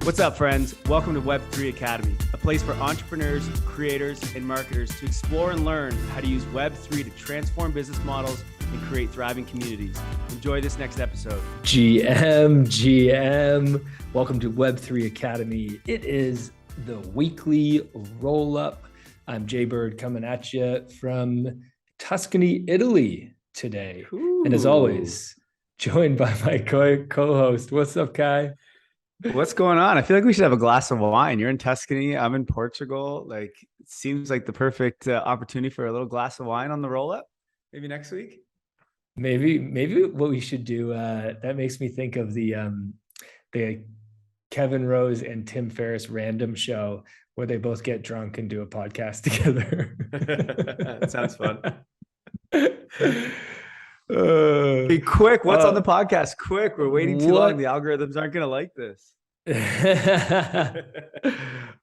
What's up, friends? Welcome to Web3 Academy, a place for entrepreneurs, creators, and marketers to explore and learn how to use Web3 to transform business models and create thriving communities. Enjoy this next episode. GM. Welcome to Web3 Academy. It is the weekly roll-up. I'm Jay Bird coming at you from Tuscany, Italy today. Ooh. And as always, joined by my co-host. What's up, Kai? What's going on? I feel like we should have a glass of wine. You're in Tuscany. I'm in Portugal. Like, it seems like the perfect opportunity for a little glass of wine on the roll-up. Maybe next week. Maybe what we should do. That makes me think of the Kevin Rose and Tim Ferriss random show where they both get drunk and do a podcast together. That sounds fun. Be quick. What's on the podcast? Quick. We're waiting too long. The algorithms aren't going to like this.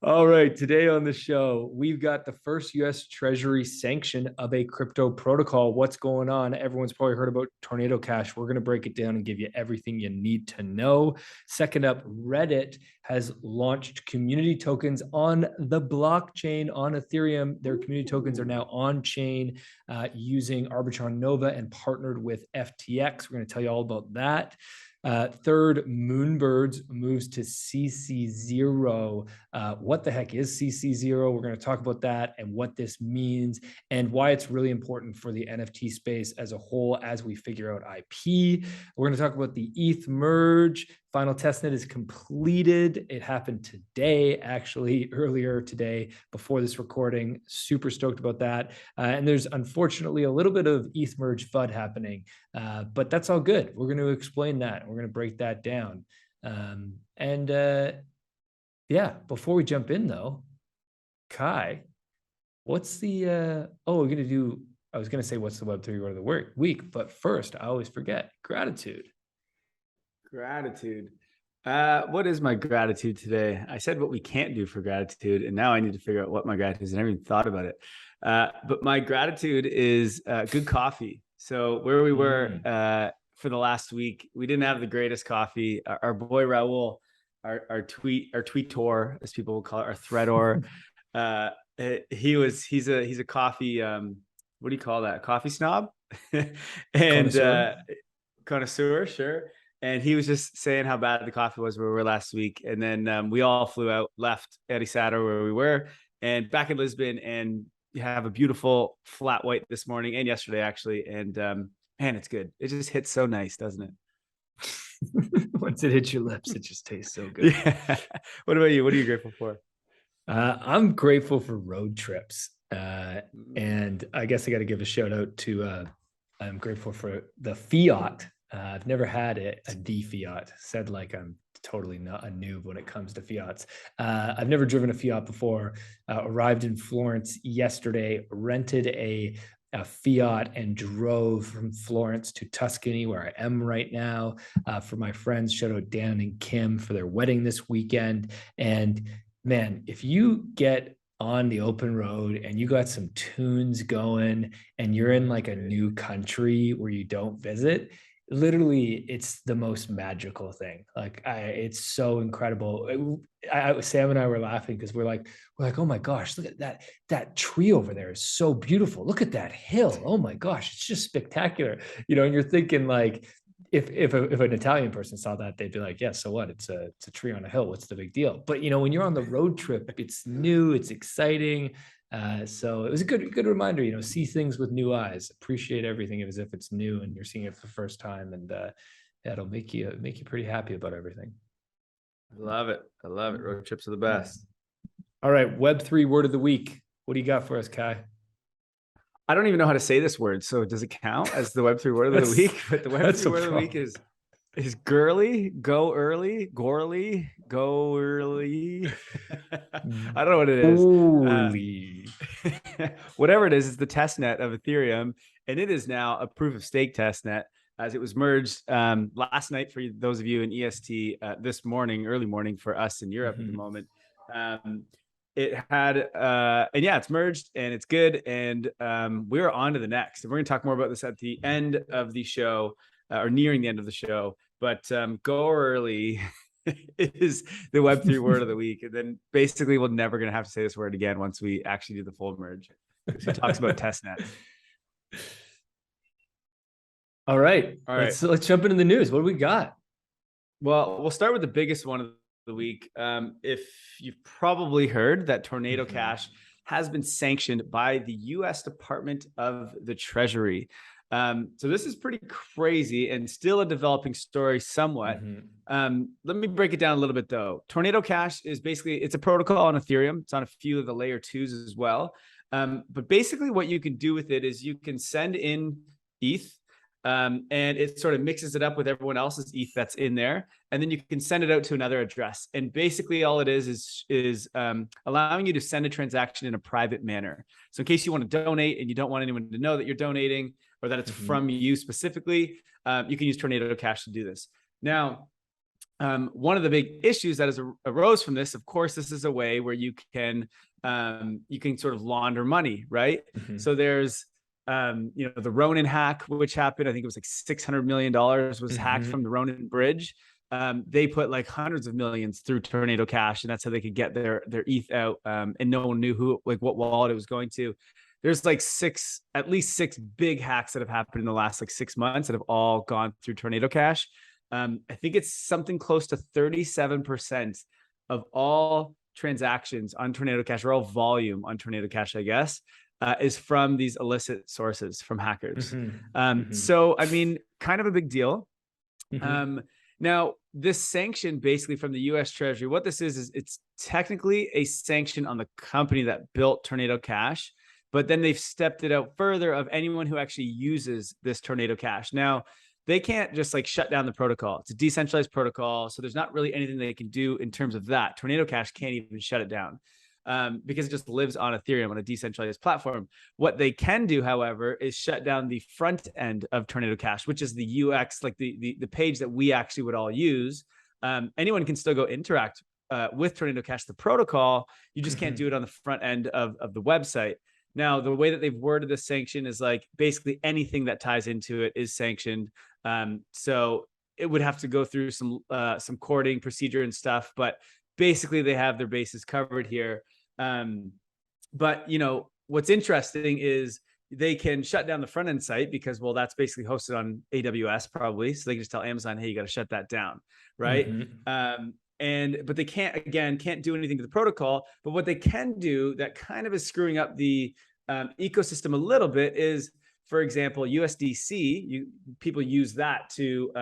All right. Today on the show, we've got the first U.S. Treasury sanction of a crypto protocol. What's going on? Everyone's probably heard about Tornado Cash. We're going to break it down and give you everything you need to know. Second up, Reddit has launched community tokens on the blockchain on Ethereum. Their community tokens are now on chain using Arbitron Nova and partnered with FTX. We're going to tell you all about that. Third, Moonbirds moves to CC0. What the heck is CC0? We're going to talk about that and what this means and why it's really important for the NFT space as a whole as we figure out IP. We're going to talk about the ETH merge. Final testnet is completed. It happened today, actually, earlier today before this recording. Super stoked about that. And there's unfortunately a little bit of ETH merge FUD happening, but that's all good. We're going to explain that. We're going to break that down. Yeah, before we jump in though, Kai, what's the, we're going to do, I was going to say, what's the Web3 word of the week, but first I always forget, gratitude. Gratitude. What is my gratitude today? I said what we can't do for gratitude, and now I need to figure out what my gratitude is. I never even thought about it. But my gratitude is good coffee. So where we were for the last week, we didn't have the greatest coffee. Our boy Raul, our tweetor, as people will call it, our threador, he's a coffee. What do you call that? Coffee snob and connoisseur, sure. And he was just saying how bad the coffee was where we were last week. And then we all flew out, left Ericeira where we were, and back in Lisbon, and you have a beautiful flat white this morning and yesterday, actually. And man, it's good. It just hits so nice, doesn't it? Once it hits your lips, it just tastes so good. Yeah. What about you? What are you grateful for? I'm grateful for road trips. And I guess I got to give a shout out to, I'm grateful for the Fiat. I've never had a D-Fiat, said like I'm totally not a noob when it comes to Fiats. I've never driven a Fiat before, arrived in Florence yesterday, rented a Fiat and drove from Florence to Tuscany, where I am right now, for my friends. Shout out Dan and Kim for their wedding this weekend. And man, if you get on the open road and you got some tunes going and you're in like a new country where you don't visit, literally it's the most magical thing. Like it's so incredible. Sam and I were laughing because we're like, oh my gosh, look at that tree over there is so beautiful. Look at that hill. Oh my gosh, it's just spectacular. You know, and you're thinking like, if an Italian person saw that, they'd be like, yeah, so what? It's a tree on a hill. What's the big deal? But you know, when you're on the road trip, it's new, it's exciting. So it was a good reminder, you know, see things with new eyes, appreciate everything as if it's new and you're seeing it for the first time. And it'll make you pretty happy about everything. I love it. Road trips are the best. All right. Web3 word of the week. What do you got for us, Kai? I don't even know how to say this word. So does it count as the Web3 word of the week? But the Web3 word of the week is goerli, goerli. I don't know what it is. Whatever it is, it's the testnet of Ethereum. And it is now a proof of stake testnet, as it was merged last night for those of you in EST, this morning, early morning for us in Europe at the moment. It had, and yeah, it's merged and it's good. And we're on to the next. And we're going to talk more about this at the end of the show, or nearing the end of the show. But goerli is the Web3 word of the week. And then basically we're never going to have to say this word again once we actually do the full merge. She talks about testnet. All right. Let's jump into the news. What do we got? Well, we'll start with the biggest one of the week. If you've probably heard that Tornado Cash has been sanctioned by the US Department of the Treasury. So this is pretty crazy and still a developing story somewhat. Let me break it down a little bit though. Tornado Cash is basically, it's a protocol on Ethereum. It's on a few of the layer 2s as well. But basically what you can do with it is you can send in ETH, and it sort of mixes it up with everyone else's ETH that's in there. And then you can send it out to another address. And basically all it is allowing you to send a transaction in a private manner. So in case you want to donate and you don't want anyone to know that you're donating or that it's from you specifically, you can use Tornado Cash to do this. Now, one of the big issues that arose from this, of course, this is a way where you can sort of launder money, right? So there's the Ronin hack, which happened, I think it was like $600 million was hacked from the Ronin bridge. They put like hundreds of millions through Tornado Cash, and that's how they could get their ETH out. And no one knew what wallet it was going to. There's like at least six big hacks that have happened in the last like 6 months that have all gone through Tornado Cash. I think it's something close to 37% of all transactions on Tornado Cash, or all volume on Tornado Cash, I guess, is from these illicit sources, from hackers. So, I mean, kind of a big deal. Now, this sanction basically from the US Treasury, what this is it's technically a sanction on the company that built Tornado Cash, but then they've stepped it out further of anyone who actually uses this Tornado Cash. Now, they can't just like shut down the protocol. It's a decentralized protocol, so there's not really anything they can do in terms of that. Tornado Cash can't even shut it down. Because it just lives on Ethereum on a decentralized platform. What they can do, however, is shut down the front end of Tornado Cash, which is the UX, like the page that we actually would all use. Anyone can still go interact with Tornado Cash, the protocol. You just can't do it on the front end of the website. Now, the way that they've worded this sanction is like basically anything that ties into it is sanctioned. So it would have to go through some courting procedure and stuff, but basically they have their bases covered here. But what's interesting is they can shut down the front end site because, well, that's basically hosted on AWS probably. So they can just tell Amazon, hey, you got to shut that down. Right. But they can't do anything to the protocol. But what they can do that kind of is screwing up the ecosystem a little bit is, for example, USDC, people use that to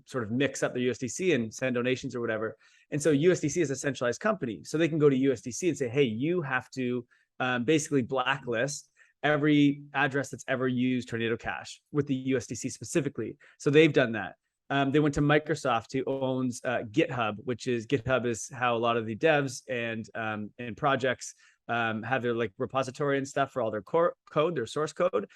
sort of mix up their USDC and send donations or whatever. And so USDC is a centralized company. So they can go to USDC and say, hey, you have to basically blacklist every address that's ever used Tornado Cash with the USDC specifically. So they've done that. They went to Microsoft, who owns GitHub, GitHub is how a lot of the devs and projects have their like repository and stuff for all their core code, their source code.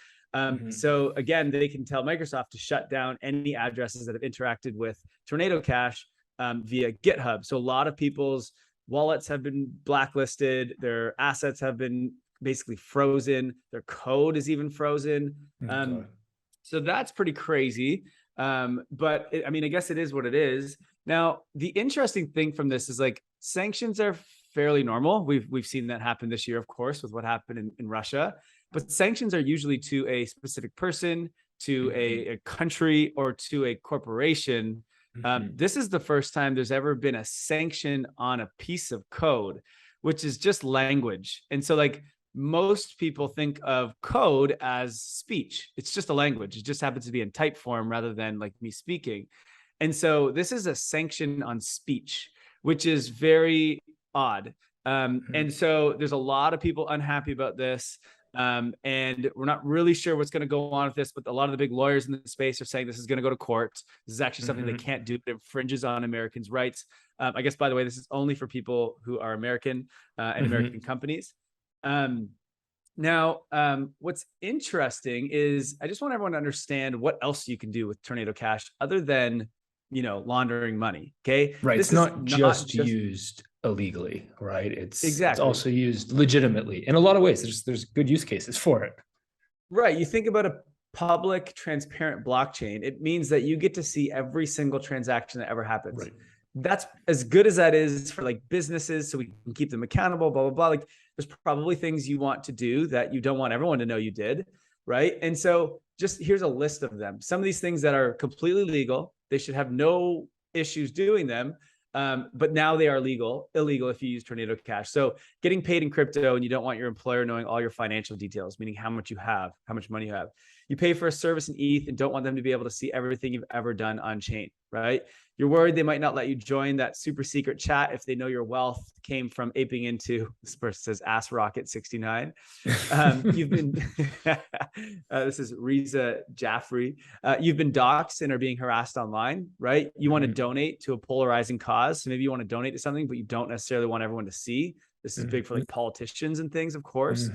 So again, they can tell Microsoft to shut down any addresses that have interacted with Tornado Cash via GitHub. So a lot of people's wallets have been blacklisted. Their assets have been basically frozen. Their code is even frozen. So that's pretty crazy. But I mean, I guess it is what it is. Now, the interesting thing from this is like sanctions are fairly normal. We've seen that happen this year, of course, with what happened in Russia. But sanctions are usually to a specific person, to a country, or to a corporation. This is the first time there's ever been a sanction on a piece of code, which is just language. And so like most people think of code as speech. It's just a language. It just happens to be in type form rather than like me speaking. And so this is a sanction on speech, which is very odd. And so there's a lot of people unhappy about this. And we're not really sure what's going to go on with this, but a lot of the big lawyers in the space are saying this is going to go to court. This is actually something they can't do. It infringes on Americans' rights. I guess, by the way, this is only for people who are American and American companies. Now, what's interesting is I just want everyone to understand what else you can do with Tornado Cash other than, laundering money. Okay. Right. It's not just used illegally, right? It's also used legitimately in a lot of ways. There's good use cases for it. Right. You think about a public, transparent blockchain. It means that you get to see every single transaction that ever happens. Right. that's as good as that is for like businesses, so we can keep them accountable, blah, blah, blah. Like there's probably things you want to do that you don't want everyone to know you did, right? And so just here's a list of them. Some of these things that are completely legal, they should have no issues doing them. But now they are illegal if you use Tornado Cash. So getting paid in crypto and you don't want your employer knowing all your financial details, meaning how much you have, how much money you have. You pay for a service in ETH and don't want them to be able to see everything you've ever done on chain, right? You're worried they might not let you join that super secret chat if they know your wealth came from aping into, this person says Ass Rocket 69. You've been, this is Riza Jaffrey. You've been doxxed and are being harassed online, right? You want to donate to a polarizing cause. So maybe you want to donate to something, but you don't necessarily want everyone to see. This is big for like politicians and things, of course.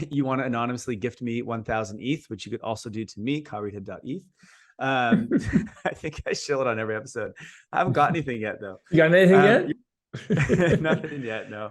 You want to anonymously gift me 1,000 ETH, which you could also do to me, kyrita.eth. I think I shill it on every episode. I haven't got anything yet though. You got anything yet? Nothing yet, no.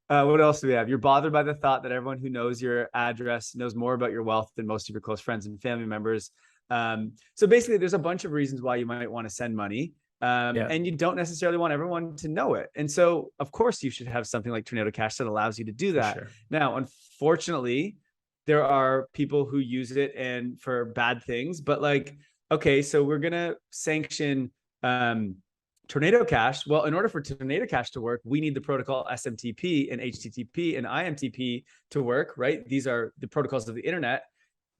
What else do we have? You're bothered by the thought that everyone who knows your address knows more about your wealth than most of your close friends and family members. So basically there's a bunch of reasons why you might want to send money. And you don't necessarily want everyone to know it. And so of course you should have something like Tornado Cash that allows you to do that. Sure. Now, unfortunately, there are people who use it and for bad things, but like, okay, so we're going to sanction Tornado Cash. Well, in order for Tornado Cash to work, we need the protocol SMTP and HTTP and IMTP to work, right? These are the protocols of the internet.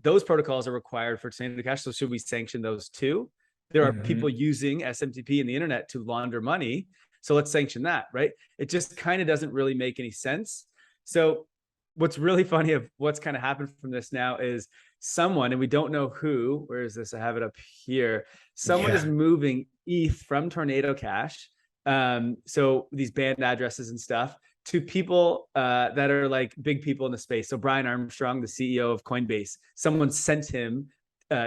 Those protocols are required for Tornado Cash. So should we sanction those too? There are people using SMTP and the internet to launder money. So let's sanction that, right? It just kind of doesn't really make any sense. So what's really funny of what's kind of happened from this now is someone, and we don't know who, where is this? I have it up here. Someone is moving ETH from Tornado Cash. So these banned addresses and stuff to people that are like big people in the space. So Brian Armstrong, the CEO of Coinbase, someone sent him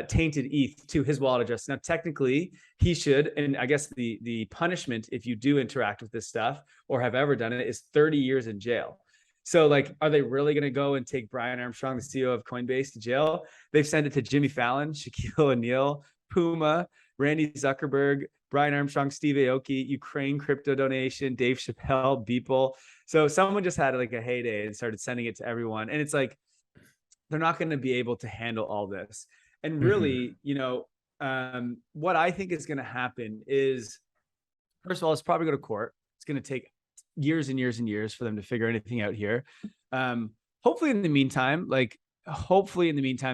tainted ETH to his wallet address. Now, technically, he should, and I guess the punishment if you do interact with this stuff or have ever done it is 30 years in jail. So like, are they really going to go and take Brian Armstrong, the CEO of Coinbase, to jail? They've sent it to Jimmy Fallon, Shaquille O'Neal, Puma, Randy Zuckerberg, Brian Armstrong, Steve Aoki, Ukraine crypto donation, Dave Chappelle, Beeple. So someone just had like a heyday and started sending it to everyone. And it's like, they're not going to be able to handle all this. And really, you know, what I think is going to happen is, first of all, it's probably go to court. It's going to take years and years and years for them to figure anything out here. Hopefully in the meantime,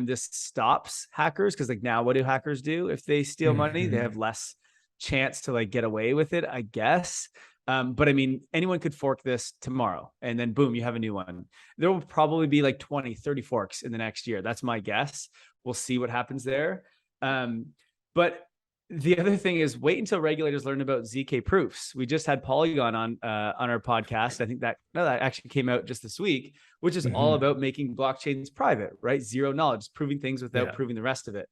this stops hackers. Cause like now what do hackers do? If they steal money, they have less chance to like get away with it, I guess. But I mean, anyone could fork this tomorrow and then boom, you have a new one. There will probably be like 20, 30 forks in the next year. That's my guess. We'll see what happens there. But the other thing is wait until regulators learn about ZK proofs. We just had Polygon on our podcast. I think that actually came out just this week, which is all about making blockchains private, right? Zero knowledge, proving things without proving the rest of it.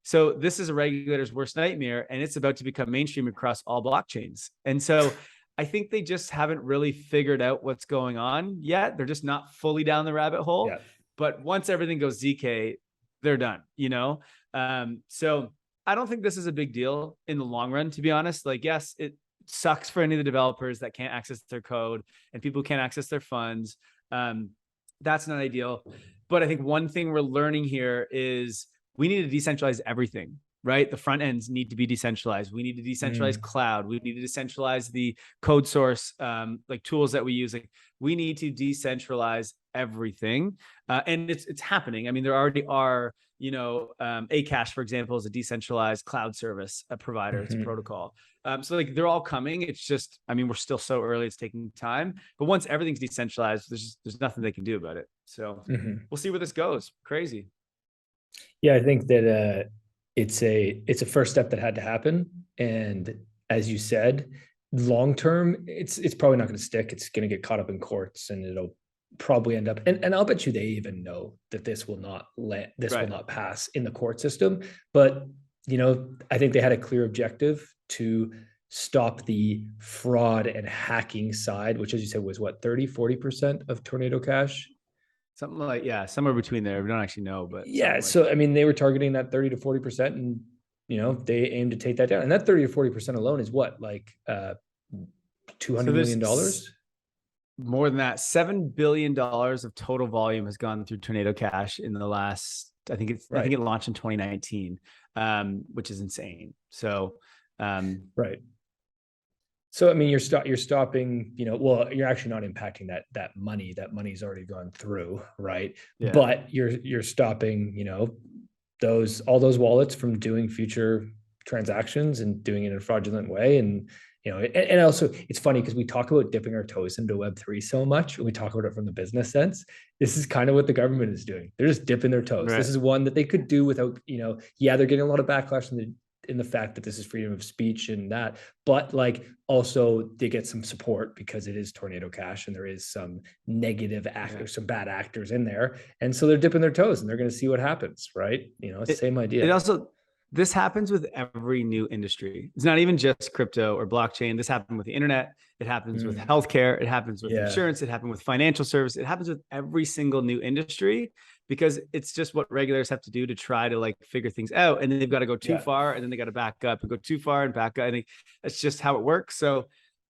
So this is a regulator's worst nightmare, and it's about to become mainstream across all blockchains. And so I think they just haven't really figured out what's going on yet. They're just not fully down the rabbit hole. Yeah. But once everything goes ZK, they're done, you know? So I don't think this is a big deal in the long run, to be honest. Like, yes, it sucks for any of the developers that can't access their code and people can't access their funds. That's not ideal. But I think one thing we're learning here is we need to decentralize everything, right? The front ends need to be decentralized. We need to decentralize cloud. We need to decentralize the code source, like tools that we use. Like we need to decentralize everything. And it's happening. I mean, there already are, you know, Akash, for example, is a decentralized cloud service provider. It's a protocol. So like they're all coming. It's just, I mean, we're still so early, it's taking time. But once everything's decentralized, there's nothing they can do about it. So we'll see where this goes. Crazy. Yeah, I think that it's a first step that had to happen. And as you said, long term, it's probably not going to stick. It's going to get caught up in courts, and it'll probably end up, and I'll bet you they even know that this will not will not pass in the court system. But you know, I think they had a clear objective to stop the fraud and hacking side, which, as you said, was what, 30-40% of Tornado Cash. Something like, yeah, somewhere between there. We don't actually know, but yeah. So, I mean, they were targeting that 30 to 40%, and they aim to take that down. And that 30 or 40% alone is what, like $200 million? More than that. $7 billion of total volume has gone through Tornado Cash in the last, I think it launched in 2019, which is insane. So, right. So, I mean, you're stopping, well, you're actually not impacting that money. That money's already gone through, right? Yeah. But you're stopping, all those wallets from doing future transactions and doing it in a fraudulent way. And, and also it's funny because we talk about dipping our toes into Web3 so much, and we talk about it from the business sense. This is kind of what the government is doing. They're just dipping their toes. Right. This is one that they could do without, they're getting a lot of backlash in the fact that this is freedom of speech and that, but like also they get some support because it is Tornado Cash and there is some negative actors, some bad actors in there. And so they're dipping their toes and they're going to see what happens, right? Same idea. It also, this happens with every new industry. It's not even just crypto or blockchain. This happened with the internet. It happens with healthcare. It happens with insurance. It happened with financial service. It happens with every single new industry, because it's just what regulators have to do to try to like figure things out. And then they've got to go too far, and then they got to back up and go too far and back up. I think that's just how it works. So,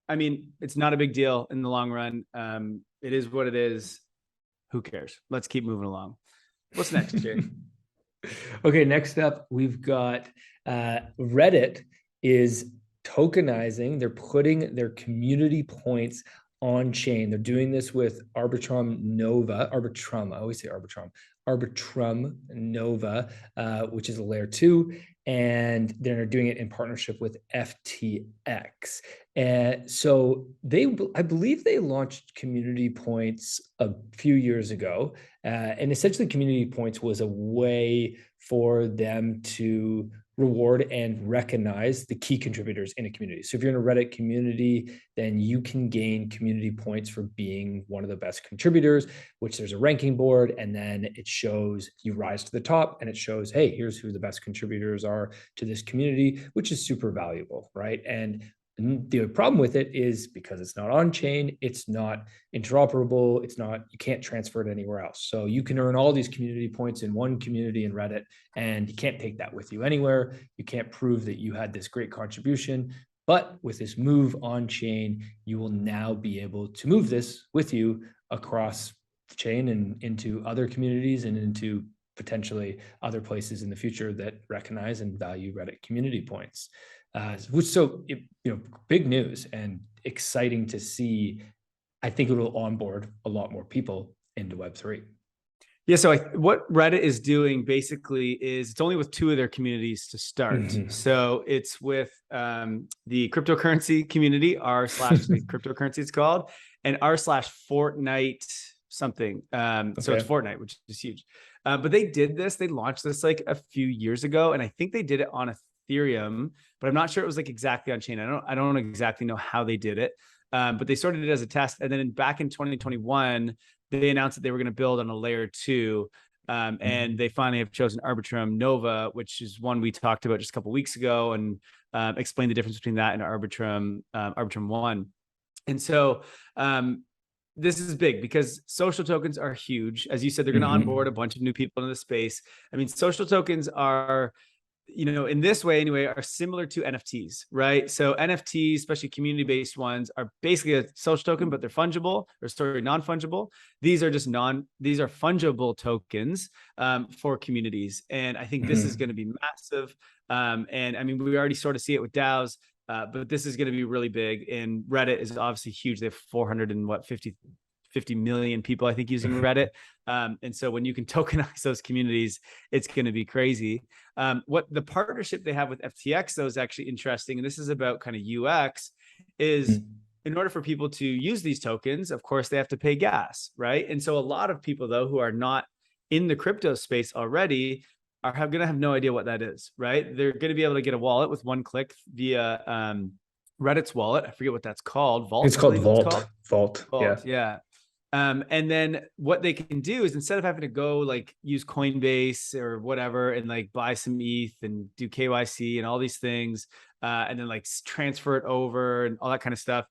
I mean, it's not a big deal in the long run. It is what it is. Who cares? Let's keep moving along. What's next, Jay? Okay, next up, we've got Reddit is tokenizing. They're putting their community points on chain. They're doing this with Arbitrum Nova, Arbitrum, I always say Arbitrum, Arbitrum Nova, which is a layer 2, and they're doing it in partnership with FTX. And so I believe they launched community points a few years ago, and essentially community points was a way for them to reward and recognize the key contributors in a community. So if you're in a Reddit community, then you can gain community points for being one of the best contributors, which there's a ranking board, and then it shows you rise to the top, and it shows, hey, here's who the best contributors are to this community, which is super valuable, right? And the problem with it is because it's not on chain, it's not interoperable, you can't transfer it anywhere else. So you can earn all these community points in one community in Reddit, and you can't take that with you anywhere. You can't prove that you had this great contribution. But with this move on chain, you will now be able to move this with you across the chain and into other communities and into potentially other places in the future that recognize and value Reddit community points. Big news and exciting to see. I think it will onboard a lot more people into Web3. Yeah, so what Reddit is doing basically is it's only with 2 of their communities to start. Mm-hmm. So it's with the cryptocurrency community, r/the cryptocurrency it's called, and r/Fortnite something. So it's Fortnite, which is huge. But they launched this like a few years ago, and I think they did it on Ethereum, but I'm not sure it was like exactly on chain. I don't exactly know how they did it, but they started it as a test, and then back in 2021, they announced that they were going to build on a layer 2, and they finally have chosen Arbitrum Nova, which is one we talked about just a couple of weeks ago, and explained the difference between that and Arbitrum 1. And so this is big because social tokens are huge. As you said, they're going to onboard a bunch of new people into the space. I mean, social tokens are, in this way anyway, are similar to NFTs, right? So NFTs, especially community-based ones, are basically a social token, but they're fungible, or non-fungible. These are fungible tokens for communities. And I think this is going to be massive. And I mean, we already sort of see it with DAOs, but this is going to be really big. And Reddit is obviously huge. They have 50 million people, I think, using Reddit. And so when you can tokenize those communities, it's going to be crazy. What the partnership they have with FTX, though, is actually interesting. And this is about kind of UX, is in order for people to use these tokens, of course, they have to pay gas, right? And so a lot of people, though, who are not in the crypto space already are going to have no idea what that is, right? They're going to be able to get a wallet with one click via Reddit's wallet. I forget what that's called. Vault. It's called Vault. Vault. Yeah. And then what they can do is, instead of having to go like use Coinbase or whatever and like buy some ETH and do KYC and all these things, and then like transfer it over and all that kind of stuff,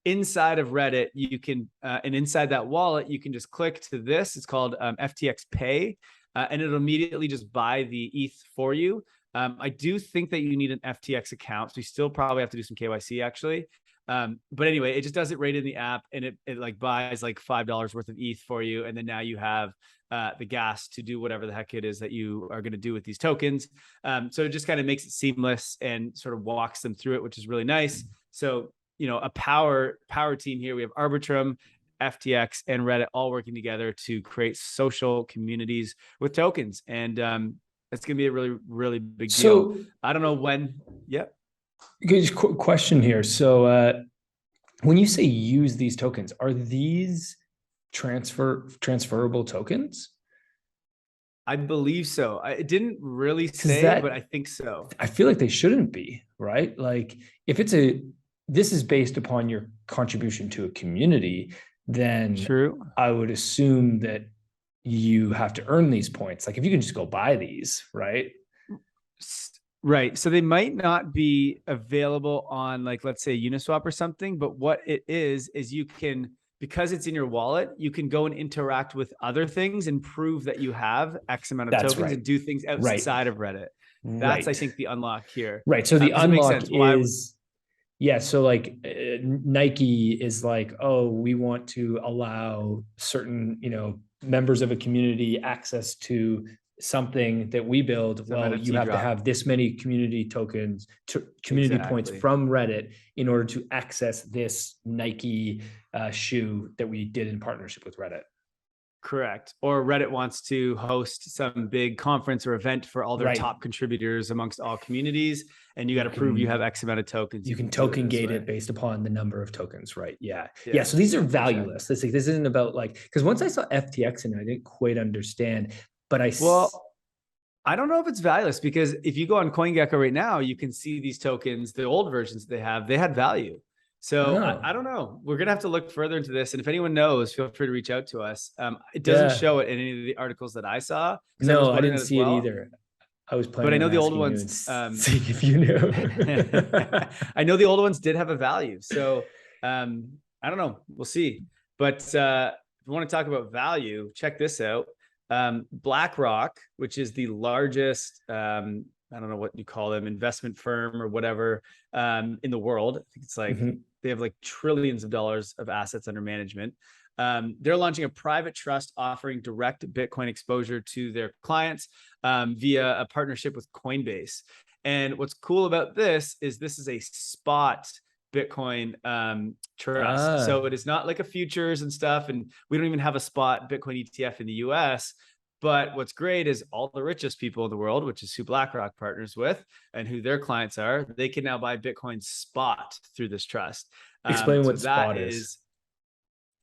inside of Reddit, you can, and inside that wallet, you can just click to this. It's called FTX Pay, and it'll immediately just buy the ETH for you. I do think that you need an FTX account. So you still probably have to do some KYC actually. But anyway, it just does it right in the app, and it like buys like $5 worth of ETH for you. And then now you have the gas to do whatever the heck it is that you are going to do with these tokens. So it just kind of makes it seamless and sort of walks them through it, which is really nice. So, you know, a power team here. We have Arbitrum, FTX, and Reddit all working together to create social communities with tokens. And it's going to be a really, really big deal. I don't know when. Yep. Good question here. So when you say use these tokens, are these transferable tokens? I believe so. It didn't really say, but I think so. I feel like they shouldn't be, right? Like if this is based upon your contribution to a community, then true. I would assume that you have to earn these points. Like if you can just go buy these, right? Right. So they might not be available on, like, let's say Uniswap or something, but what it is you can, because it's in your wallet, you can go and interact with other things and prove that you have X amount of tokens and do things outside of Reddit. That's, I think, the unlock here. Right. So the unlock is, yeah. So like Nike is like, oh, we want to allow certain, you know, members of a community access to something that we build. Well, you have to have this many community tokens, community points from Reddit in order to access this Nike shoe that we did in partnership with Reddit. Correct. Or Reddit wants to host some big conference or event for all their top contributors amongst all communities. And you got to prove you have X amount of tokens. You can token gate it based upon the number of tokens, right? Yeah. So these are valueless. This isn't about like, because once I saw FTX and I didn't quite understand, but I don't know if it's valueless, because if you go on CoinGecko right now, you can see these tokens, the old versions they had value. So I don't know. We're going to have to look further into this. And if anyone knows, feel free to reach out to us. It doesn't show it in any of the articles that I saw. No, I didn't see it either. I was planning, but I know the old ones. See if you knew. I know the old ones did have a value. So I don't know. We'll see. But if you want to talk about value, check this out. BlackRock, which is the largest, I don't know what you call them, investment firm or whatever, in the world. I think it's like they have like trillions of dollars of assets under management. They're launching a private trust offering direct Bitcoin exposure to their clients via a partnership with Coinbase. And what's cool about this is a spot Bitcoin trust. So it is not like a futures and stuff. And we don't even have a spot Bitcoin ETF in the US. But what's great is all the richest people in the world, which is who BlackRock partners with and who their clients are, they can now buy Bitcoin spot through this trust. Explain what spot is.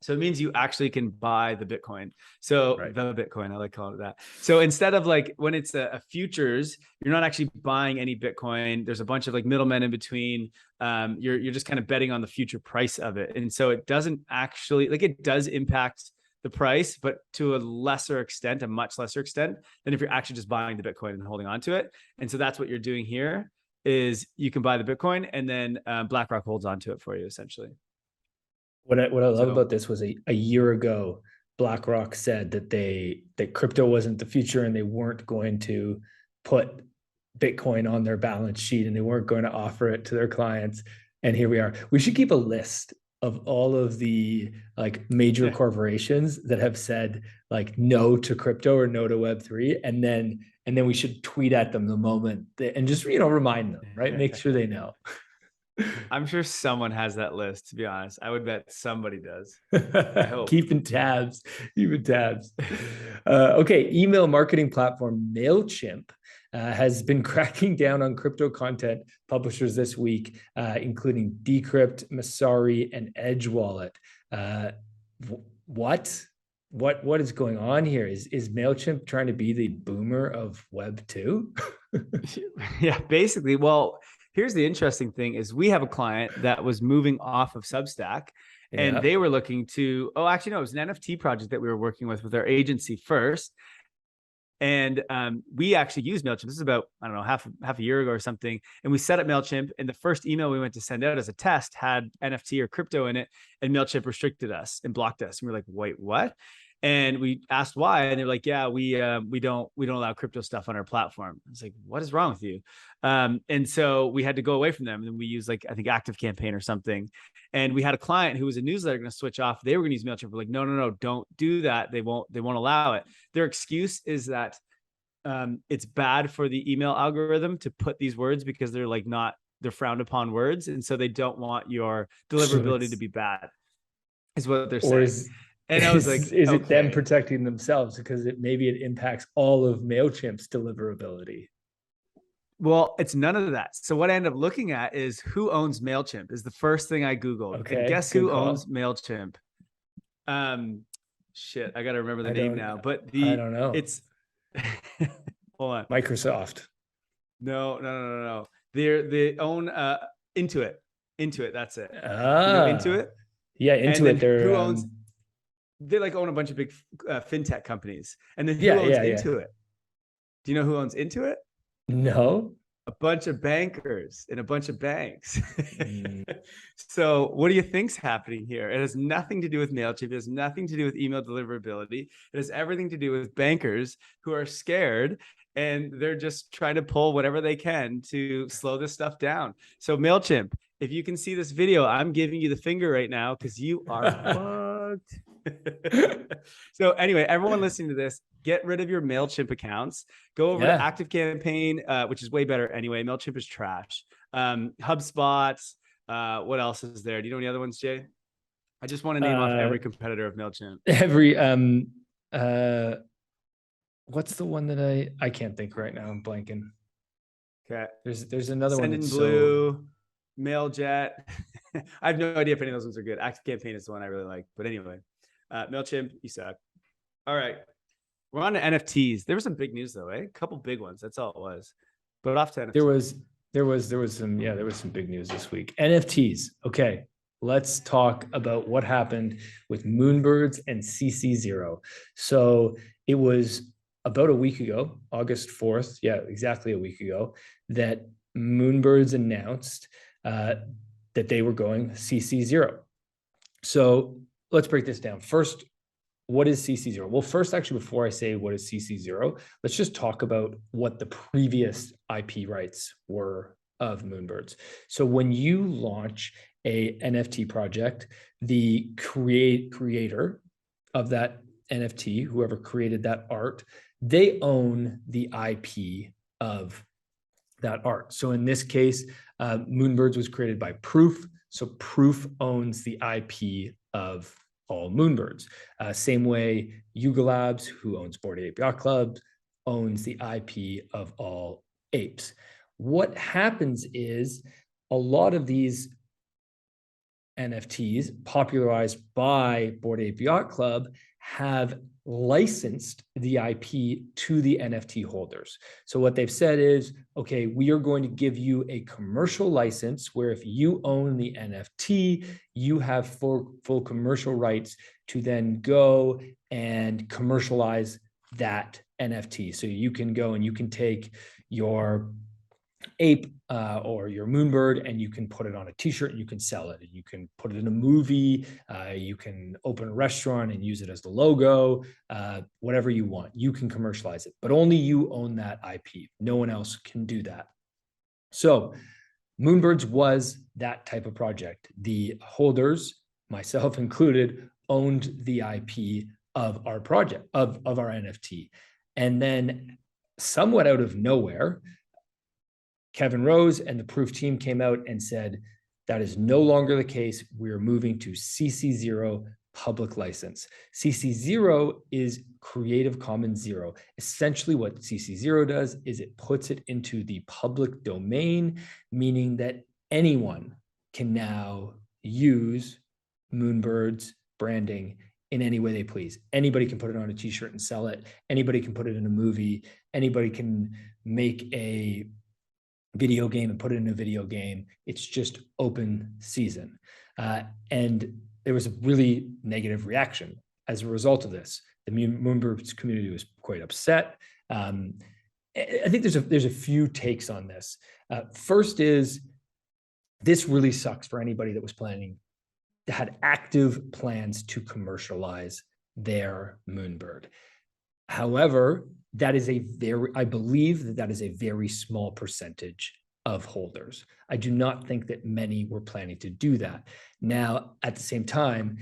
So it means you actually can buy the Bitcoin. So the Bitcoin, I like calling it that. So instead of like when it's a futures, you're not actually buying any Bitcoin. There's a bunch of like middlemen in between. You're just kind of betting on the future price of it. And so it doesn't actually, like, it does impact the price, but to a lesser extent, a much lesser extent than if you're actually just buying the Bitcoin and holding on to it. And so that's what you're doing here is you can buy the Bitcoin and then BlackRock holds on to it for you essentially. What I love about this was a year ago, BlackRock said that crypto wasn't the future and they weren't going to put Bitcoin on their balance sheet and they weren't going to offer it to their clients. And here we are. We should keep a list of all of the like major corporations that have said like no to crypto or no to Web3, and then we should tweet at them the moment and just remind them, right? Make sure they know. I'm sure someone has that list, to be honest. I would bet somebody does. Keeping tabs. Okay, email marketing platform MailChimp has been cracking down on crypto content publishers this week, including Decrypt, Masari, and Edge Wallet. What is going on here? Is MailChimp trying to be the boomer of Web 2? Yeah, basically. Well, here's the interesting thing is we have a client that was moving off of Substack and they were looking to, it was an NFT project that we were working with our agency first. And we actually used MailChimp. This is about, I don't know, half a year ago or something. And we set up MailChimp and the first email we went to send out as a test had NFT or crypto in it, and MailChimp restricted us and blocked us. And we were like, wait, what? And we asked why, and they're like, yeah, we don't allow crypto stuff on our platform. I was like, what is wrong with you? And so we had to go away from them, and we used like, I think, Active Campaign or something. And we had a client who was a newsletter going to switch off. They were going to use MailChimp. We're like, no, don't do that. They won't allow it. Their excuse is that it's bad for the email algorithm to put these words because they're frowned upon words. And so they don't want your deliverability to be bad, is what they're saying. And I was like, is it them protecting themselves because maybe it impacts all of MailChimp's deliverability? Well, it's none of that. So what I end up looking at is who owns MailChimp is the first thing I Googled. Okay, and guess who owns MailChimp? Shit, I got to remember the name now. But I don't know. It's hold on. Microsoft. No. They own Intuit. That's it. Intuit? Yeah, Intuit. Who owns? They like own a bunch of big fintech companies. And then who owns Intuit? Do you know who owns Intuit? No. A bunch of bankers and a bunch of banks. So what do you think's happening here? It has nothing to do with MailChimp. It has nothing to do with email deliverability. It has everything to do with bankers who are scared, and they're just trying to pull whatever they can to slow this stuff down. So MailChimp, if you can see this video, I'm giving you the finger right now because you are fucked. So anyway, everyone listening to this, get rid of your MailChimp accounts. Go over to Active Campaign, which is way better anyway. MailChimp is trash. HubSpot. What else is there? Do you know any other ones, Jay? I just want to name off every competitor of MailChimp. Every what's the one that I can't think right now? I'm blanking. Okay. There's another one that's Blue, MailJet. I have no idea if any of those ones are good. Active Campaign is the one I really like. But anyway, MailChimp, you suck. All right. We're on to NFTs. There was some big news though, eh? A couple big ones. That's all it was. But off to NFTs. There was some big news this week. NFTs. Okay. Let's talk about what happened with Moonbirds and CC0. So it was about a week ago, August 4th. Yeah, exactly a week ago, that Moonbirds announced that they were going CC0. So let's break this down. First, what is CC0? Well, first, actually, before I say what is CC0, let's just talk about what the previous IP rights were of Moonbirds. So when you launch a NFT project, the creator of that NFT, whoever created that art, they own the IP of that art. So in this case, Moonbirds was created by Proof. So Proof owns the IP of all Moonbirds. Same way, Yuga Labs, who owns Bored Ape Yacht Club, owns the IP of all apes. What happens is a lot of these NFTs popularized by Bored Ape Yacht Club have licensed the IP to the NFT holders. So what they've said is, okay, we are going to give you a commercial license where if you own the NFT, you have full commercial rights to then go and commercialize that NFT. So you can go and you can take your ape or your Moonbird and you can put it on a t-shirt and you can sell it, and you can put it in a movie, you can open a restaurant and use it as the logo, whatever you want, you can commercialize it, but only you own that IP. No one else can do that. So Moonbirds was that type of project. The holders, myself included, owned the IP of our project, of our NFT. And then somewhat out of nowhere, Kevin Rose and the Proof team came out and said, that is no longer the case. We're moving to CC0 public license. CC0 is Creative Commons Zero. Essentially what CC0 does is it puts it into the public domain, meaning that anyone can now use Moonbirds branding in any way they please. Anybody can put it on a t-shirt and sell it. Anybody can put it in a movie. Anybody can make a video game and put it in a video game. It's just open season. And there was a really negative reaction as a result of this. The Moonbirds community was quite upset. I think there's a few takes on this. First is, this really sucks for anybody that was had active plans to commercialize their Moonbird. However, I believe that is a very small percentage of holders. I do not think that many were planning to do that. Now, at the same time,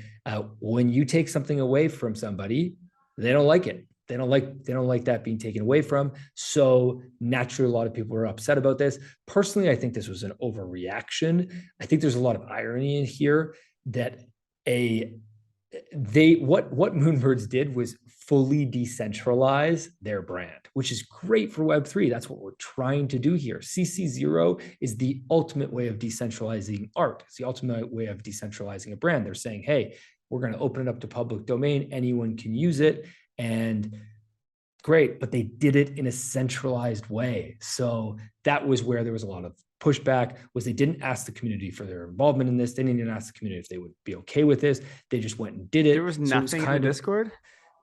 when you take something away from somebody, they don't like it. They don't like that being taken away from. So naturally, a lot of people are upset about this. Personally, I think this was an overreaction. I think there's a lot of irony in here that what Moonbirds did was fully decentralize their brand, which is great for Web3. That's what we're trying to do here. CC0 is the ultimate way of decentralizing art. It's the ultimate way of decentralizing a brand. They're saying, hey, we're going to open it up to public domain. Anyone can use it. And great, but they did it in a centralized way. So that was where there was a lot of pushback, was they didn't ask the community for their involvement in this. They didn't even ask the community if they would be okay with this. They just went and did it. There was nothing in the Discord?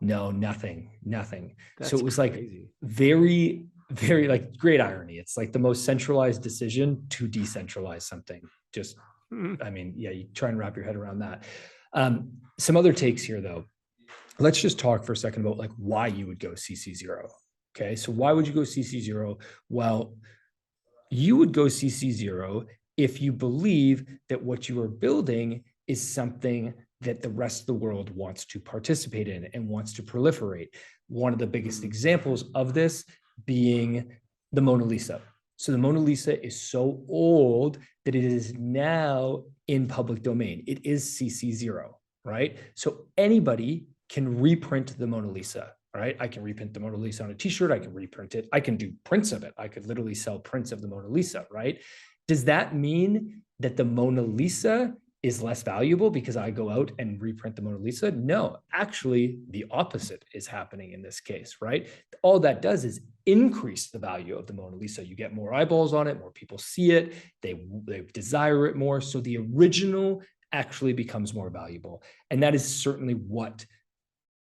No, nothing. That's so it was crazy. Like very, very like great irony. It's like the most centralized decision to decentralize something. Just, I mean, yeah, you try and wrap your head around that. Some other takes here though. Let's just talk for a second about like why you would go CC0. Okay, so why would you go CC0? Well, you would go CC0 if you believe that what you are building is something that the rest of the world wants to participate in and wants to proliferate. One of the biggest examples of this being the Mona Lisa. So the Mona Lisa is so old that it is now in public domain. It is CC0, right? So anybody can reprint the Mona Lisa. Right? I can reprint the Mona Lisa on a t-shirt. I can reprint it. I can do prints of it. I could literally sell prints of the Mona Lisa, right? Does that mean that the Mona Lisa is less valuable because I go out and reprint the Mona Lisa? No, actually the opposite is happening in this case, right? All that does is increase the value of the Mona Lisa. You get more eyeballs on it, more people see it, they desire it more. So the original actually becomes more valuable. And that is certainly what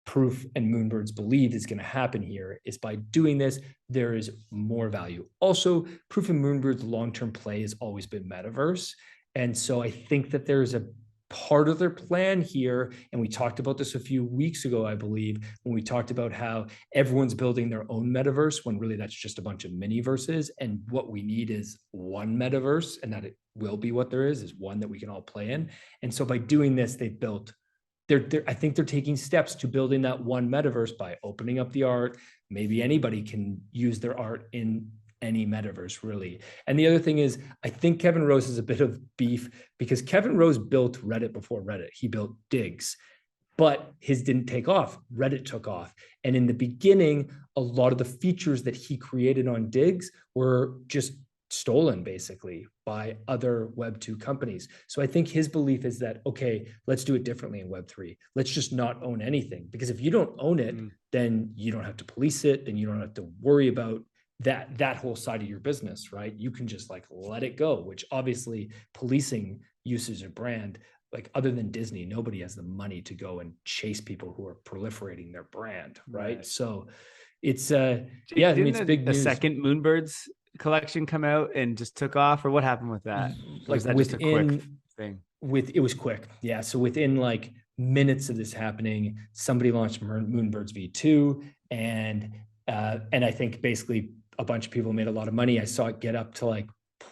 Proof and Moonbirds believe is going to happen here. Is by doing this, there is more value. Also, Proof and Moonbirds' long-term play has always been metaverse. And so I think that there's a part of their plan here, and we talked about this a few weeks ago, I believe, when we talked about how everyone's building their own metaverse, when really that's just a bunch of mini-verses, and what we need is one metaverse, and that it will be what there is one that we can all play in. And so by doing this, they've built I think they're taking steps to building that one metaverse by opening up the art. Maybe anybody can use their art in any metaverse, really. And the other thing is, I think Kevin Rose has a bit of beef because Kevin Rose built Reddit before Reddit. He built Diggs, but his didn't take off. Reddit took off. And in the beginning, a lot of the features that he created on Diggs were just stolen basically by other Web2 companies. So I think his belief is that, okay, let's do it differently in Web3. Let's just not own anything, because if you don't own it, then you don't have to police it. Then you don't have to worry about that whole side of your business, right? You can just like let it go, which obviously policing usage of brand, like other than Disney, nobody has the money to go and chase people who are proliferating their brand, right? So it's yeah, I mean, it's big news. The second Moonbirds collection come out and just took off, or what happened with that? Like, was that just a quick thing? It was quick, yeah. So within like minutes of this happening, somebody launched Moonbirds V2, and I think basically a bunch of people made a lot of money. I saw it get up to like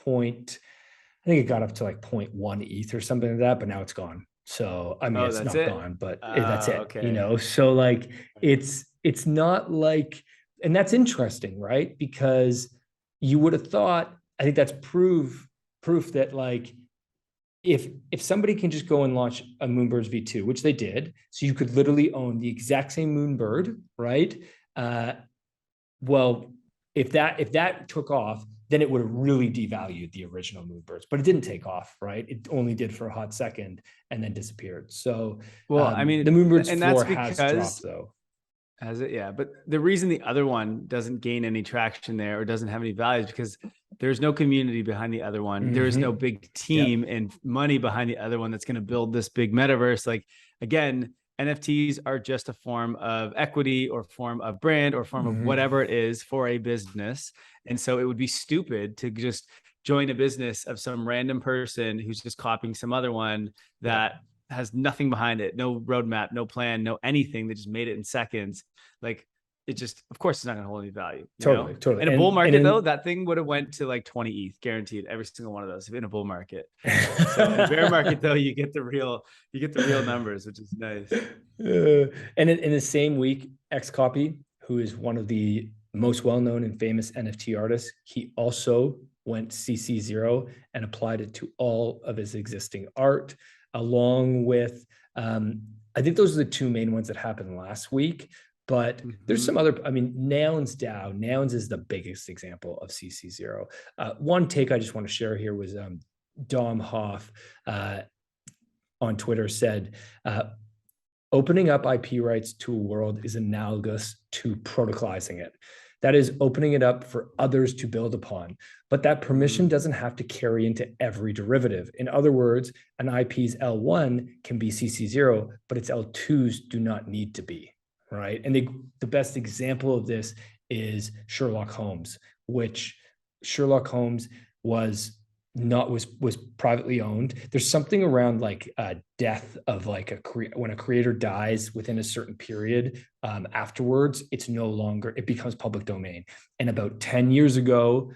I think it got up to like 0.1 ETH or something like that, but now it's gone. So I mean, it's not gone, but that's it. Okay. You know, so like it's not like, and that's interesting, right? Because you would have thought, I think that's proof that like, if somebody can just go and launch a Moonbirds V2, which they did, so you could literally own the exact same Moonbird, right? Well, if that took off, then it would have really devalued the original Moonbirds, but it didn't take off, right? It only did for a hot second and then disappeared. So, well, I mean, the Moonbirds floor has dropped though. Has it? Yeah. But the reason the other one doesn't gain any traction there or doesn't have any value is because there's no community behind the other one. Mm-hmm. There's no big team and money behind the other one that's going to build this big metaverse. Like, again, NFTs are just a form of equity or form of brand or form of whatever it is for a business. And so it would be stupid to just join a business of some random person who's just copying some other one that has nothing behind it, no roadmap, no plan, no anything. They just made it in seconds. Like it just, of course, it's not going to hold any value. Totally. In a bull market, though, that thing would have went to like 20 ETH, guaranteed. Every single one of those in a bull market. So in a bear market, though, you get the real numbers, which is nice. And in the same week, Xcopy, who is one of the most well-known and famous NFT artists, he also went CC0 and applied it to all of his existing art, along with, I think those are the two main ones that happened last week. But there's some other, I mean, Nouns DAO. Nouns is the biggest example of CC0. One take I just want to share here was Dom Hoff on Twitter said, opening up IP rights to a world is analogous to protocolizing it. That is opening it up for others to build upon. But that permission doesn't have to carry into every derivative. In other words, an IP's L1 can be CC0, but its L2s do not need to be, right? And the best example of this is Sherlock Holmes, which Sherlock Holmes was privately owned. There's something around like death of like when a creator dies within a certain period, afterwards, it becomes public domain. And about 10 years ago,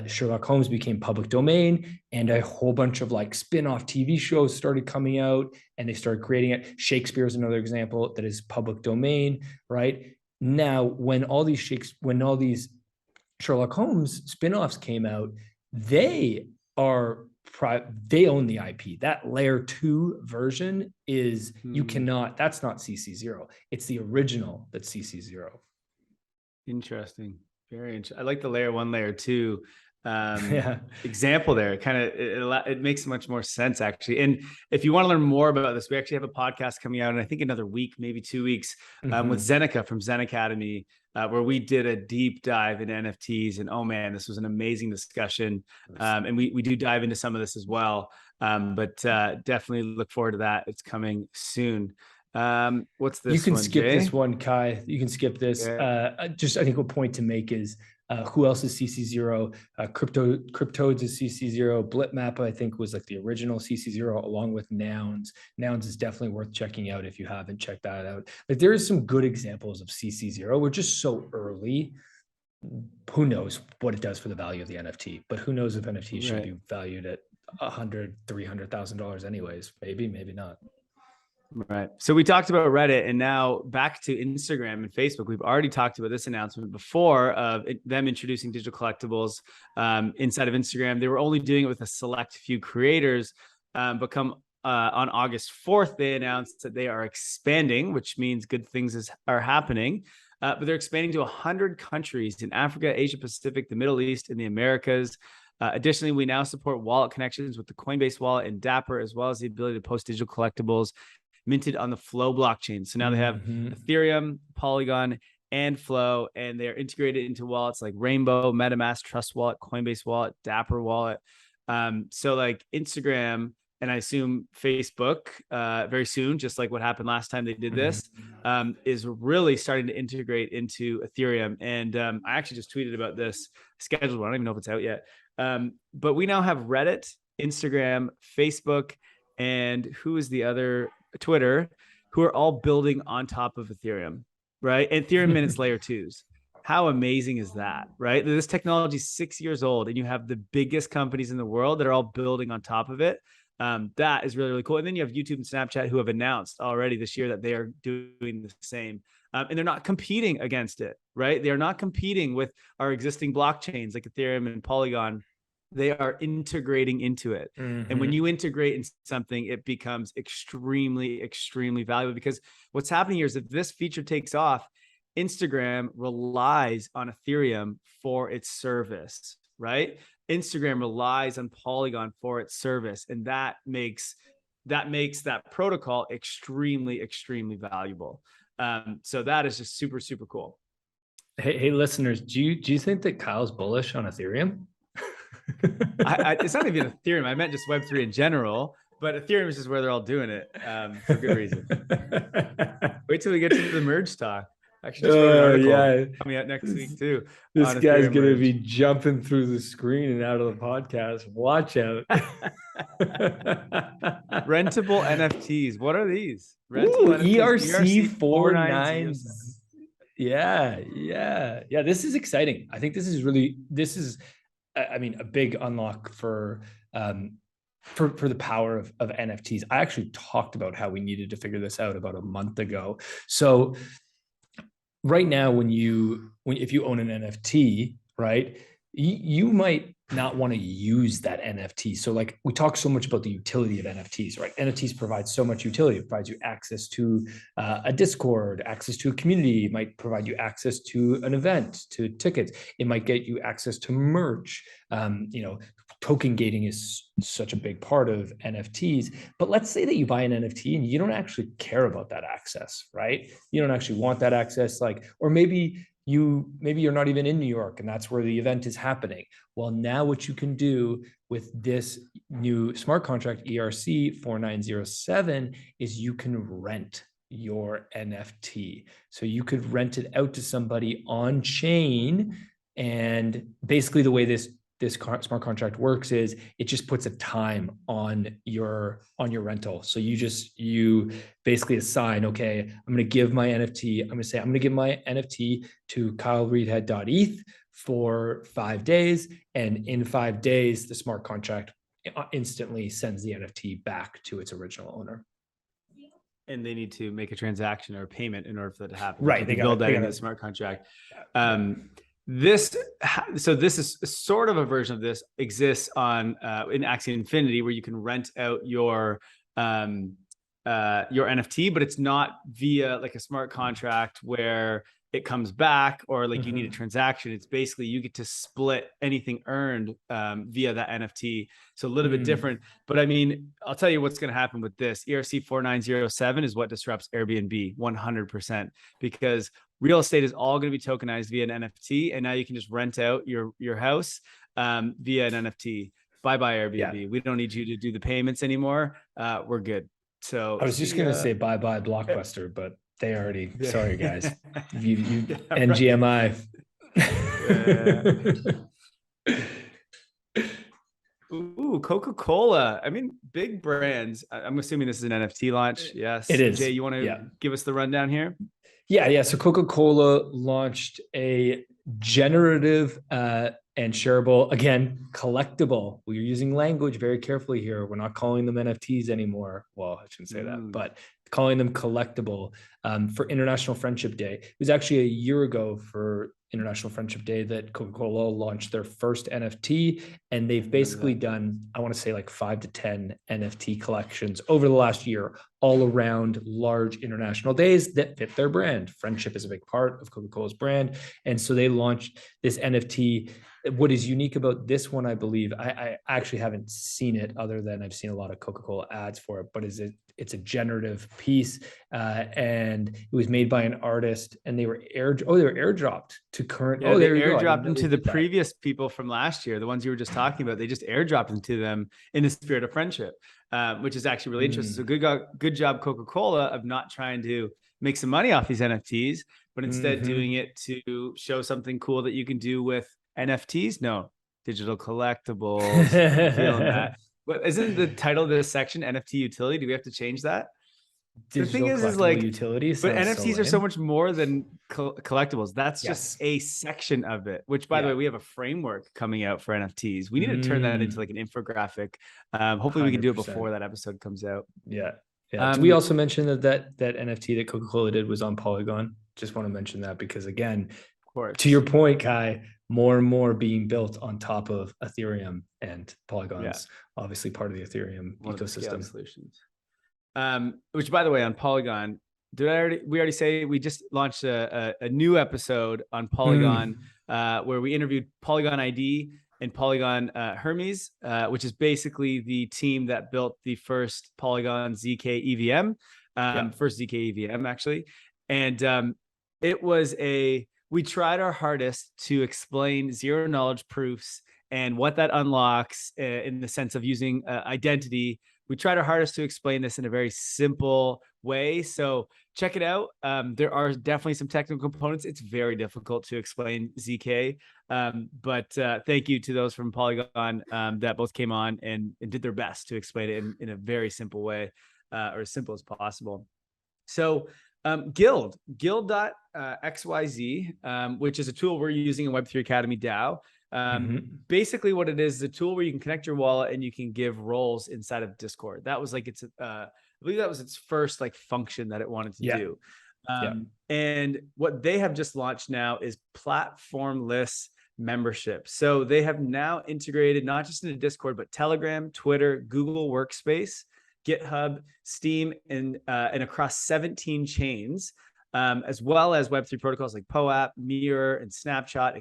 Sherlock Holmes became public domain, and a whole bunch of like spin-off TV shows started coming out, and they started creating it. Shakespeare is another example that is public domain, right? Now, when all these Sherlock Holmes spin-offs came out, they own the IP. That layer 2 version is that's not CC0. It's the original that's CC0. Interesting. Very interesting. I like the layer 1, layer 2 example there. It makes much more sense, actually. And if you want to learn more about this, we actually have a podcast coming out in I think another week, maybe 2 weeks, with Zeneca from Zen Academy, where we did a deep dive in NFTs. And oh man, this was an amazing discussion. And we do dive into some of this as well. But definitely look forward to that. It's coming soon. What's this? You can one, skip Jay? this one, Kai. You can skip this. Yeah. I think a point to make is who else is CC0? Cryptodes is CC0. Blipmap, I think, was like the original CC0 along with Nouns. Nouns is definitely worth checking out if you haven't checked that out. But there is some good examples of CC0. We're just so early. Who knows what it does for the value of the NFT? But who knows if NFT should be valued at $100,000, $300,000 anyways? Maybe not. Right. So we talked about Reddit, and now back to Instagram and Facebook. We've already talked about this announcement before of them introducing digital collectibles inside of Instagram. They were only doing it with a select few creators, but on August 4th, they announced that they are expanding, which means good things are happening. But they're expanding to 100 countries in Africa, Asia Pacific, the Middle East, and the Americas. Additionally, we now support wallet connections with the Coinbase wallet and Dapper, as well as the ability to post digital collectibles minted on the Flow blockchain. So now they have Ethereum, Polygon, and Flow, and they're integrated into wallets like Rainbow, MetaMask, Trust Wallet, Coinbase Wallet, Dapper Wallet. So like Instagram, and I assume Facebook very soon, just like what happened last time they did this, is really starting to integrate into Ethereum. And I actually just tweeted about this scheduled one. I don't even know if it's out yet. But we now have Reddit, Instagram, Facebook, and who is the other? Twitter, who are all building on top of Ethereum, right? And Ethereum in its layer 2s. How amazing is that, right? This technology is 6 years old, and you have the biggest companies in the world that are all building on top of it. That is really, really cool. And then you have YouTube and Snapchat who have announced already this year that they are doing the same. And they're not competing against it, right? They are not competing with our existing blockchains like Ethereum and Polygon. They are integrating into it. And when you integrate in something, it becomes extremely, extremely valuable, because what's happening here is if this feature takes off, Instagram relies on Ethereum for its service, right? Instagram relies on Polygon for its service. And that makes that protocol extremely, extremely valuable. So that is just super, super cool. Hey, listeners, do you think that Kyle's bullish on Ethereum? It's not even Ethereum. I meant just Web3 in general, but Ethereum is just where they're all doing it for good reason. Wait till we get to the merge talk. Actually, just wrote an article Yeah. coming out next week too. This on guy's Ethereum going to merge. be jumping through the screen and out of the podcast. Watch out. Rentable NFTs. What are these? Ooh, Rentable NFTs. ERC 49. 4907. Yeah. This is exciting. I think this is, I mean, a big unlock for the power of NFTs. I actually talked about how we needed to figure this out about a month ago. So right now, if you own an NFT, right, you might not want to use that NFT. So like we talk so much about the utility of NFTs, right? NFTs provide so much utility. It provides you access to a Discord, access to a community. It might provide you access to an event, to tickets. It might get you access to merch. Token gating is such a big part of NFTs. But let's say that you buy an NFT and you don't actually care about that access, right? You don't actually want that access, or maybe you're not even in New York and that's where the event is happening. Well, now what you can do with this new smart contract ERC 4907 is you can rent your NFT. So you could rent it out to somebody on chain. And basically the way this smart contract works is it just puts a time on your rental. So you basically assign, okay, I'm going to give my NFT. I'm going to give my NFT to kylereedhead.eth for 5 days. And in 5 days, the smart contract instantly sends the NFT back to its original owner. And they need to make a transaction or a payment in order for that to happen. Right. They build that into the smart contract. This is sort of a version of this exists on in Axie Infinity, where you can rent out your NFT, but it's not via like a smart contract where it comes back or like you need a transaction. It's basically you get to split anything earned via that NFT. So a little bit different, but I mean, I'll tell you what's going to happen with this. ERC 4907 is what disrupts Airbnb 100%, because real estate is all going to be tokenized via an NFT. And now you can just rent out your house via an NFT. Bye-bye Airbnb. Yeah. We don't need you to do the payments anymore. We're good. So I was just going to say bye-bye Blockbuster, but they already, sorry guys, you NGMI. Ooh, CocaCola. I mean, big brands. I'm assuming this is an NFT launch. Yes. It is. Jay, you want to give us the rundown here? Yeah. So CocaCola launched a generative and shareable, again, collectible. We're using language very carefully here. We're not calling them NFTs anymore. Well, I shouldn't say that, but calling them collectible for International Friendship Day. It was actually a year ago for International Friendship Day that Coca-Cola launched their first NFT, and they've basically done, I want to say like 5 to 10 NFT collections over the last year, all around large international days that fit their brand. Friendship is a big part of Coca-Cola's brand. And so they launched this NFT. What is unique about this one, I believe, I actually haven't seen it other than I've seen a lot of Coca-Cola ads for it, but it's a generative piece, and it was made by an artist, and they were airdropped to current. Yeah, they airdropped them to the previous people from last year, the ones you were just talking about. They just airdropped them to them in the spirit of friendship, which is actually really interesting. So good job, Coca-Cola, of not trying to make some money off these NFTs, but instead doing it to show something cool that you can do with NFTs. No, digital collectibles. Feeling that. But isn't the title of this section NFT utility? Do we have to change that? Digital, the thing is like utility, but NFTs are so much more than collectibles. That's just a section of it, which by the way, we have a framework coming out for NFTs. We need to turn that into like an infographic. Hopefully we can do it before that episode comes out. Yeah. Did we also mention that NFT that Coca-Cola did was on Polygon? Just want to mention that because again, to your point, Kai, more and more being built on top of Ethereum, and Polygon's obviously part of the Ethereum ecosystem. Solutions. Which, by the way, on Polygon, we already say we just launched a new episode on Polygon where we interviewed Polygon ID and Polygon Hermes, which is basically the team that built the first Polygon ZK EVM, first ZK EVM actually, and we tried our hardest to explain zero knowledge proofs and what that unlocks in the sense of using identity. We tried our hardest to explain this in a very simple way. So check it out. There are definitely some technical components. It's very difficult to explain ZK. But thank you to those from Polygon that both came on and did their best to explain it in a very simple way, or as simple as possible. So Guild.xyz, which is a tool we're using in Web3 Academy DAO. Basically what it is a tool where you can connect your wallet and you can give roles inside of Discord. That was like I believe that was its first like function that it wanted to do. And what they have just launched now is platformless membership. So they have now integrated not just into Discord, but Telegram, Twitter, Google Workspace, GitHub, Steam, and across 17 chains, as well as Web3 protocols like POAP, Mirror, and Snapshot,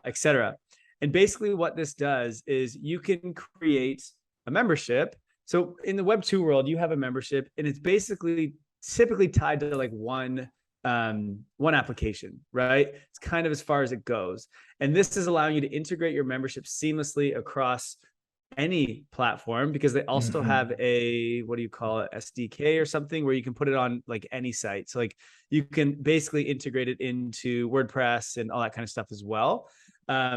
etc. And basically what this does is you can create a membership. So in the Web2 world, you have a membership, and it's basically typically tied to like one application, right? It's kind of as far as it goes. And this is allowing you to integrate your membership seamlessly across any platform, because they also have a, what do you call it, SDK or something, where you can put it on like any site. So like you can basically integrate it into WordPress and all that kind of stuff as well. I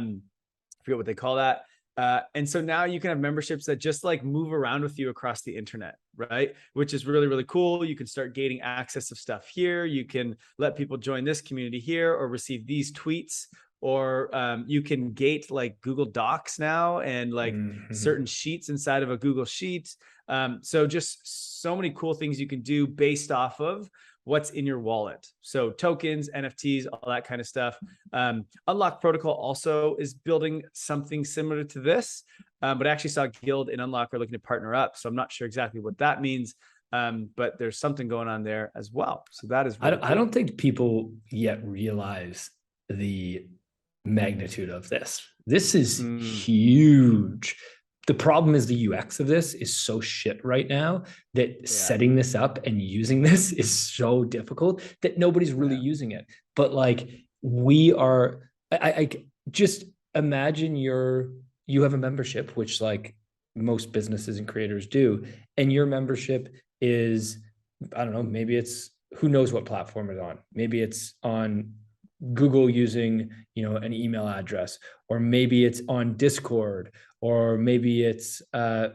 forget what they call that. And so now you can have memberships that just like move around with you across the internet, right? Which is really, really cool. You can start gaining access of stuff here. You can let people join this community here or receive these tweets, or you can gate like Google Docs now and like certain sheets inside of a Google Sheet. So just so many cool things you can do based off of what's in your wallet. So tokens, NFTs, all that kind of stuff. Unlock Protocol also is building something similar to this, but I actually saw Guild and Unlock are looking to partner up. So I'm not sure exactly what that means, but there's something going on there as well. So that is really cool. I don't think people yet realize the magnitude of this. This is huge. The problem is the UX of this is so shit right now that setting this up and using this is so difficult that nobody's really using it. But like we are, I just imagine you have a membership, which like most businesses and creators do, and your membership is, I don't know, maybe it's, who knows what platform it's on. Maybe it's on Google using, an email address, or maybe it's on Discord, or maybe it's, on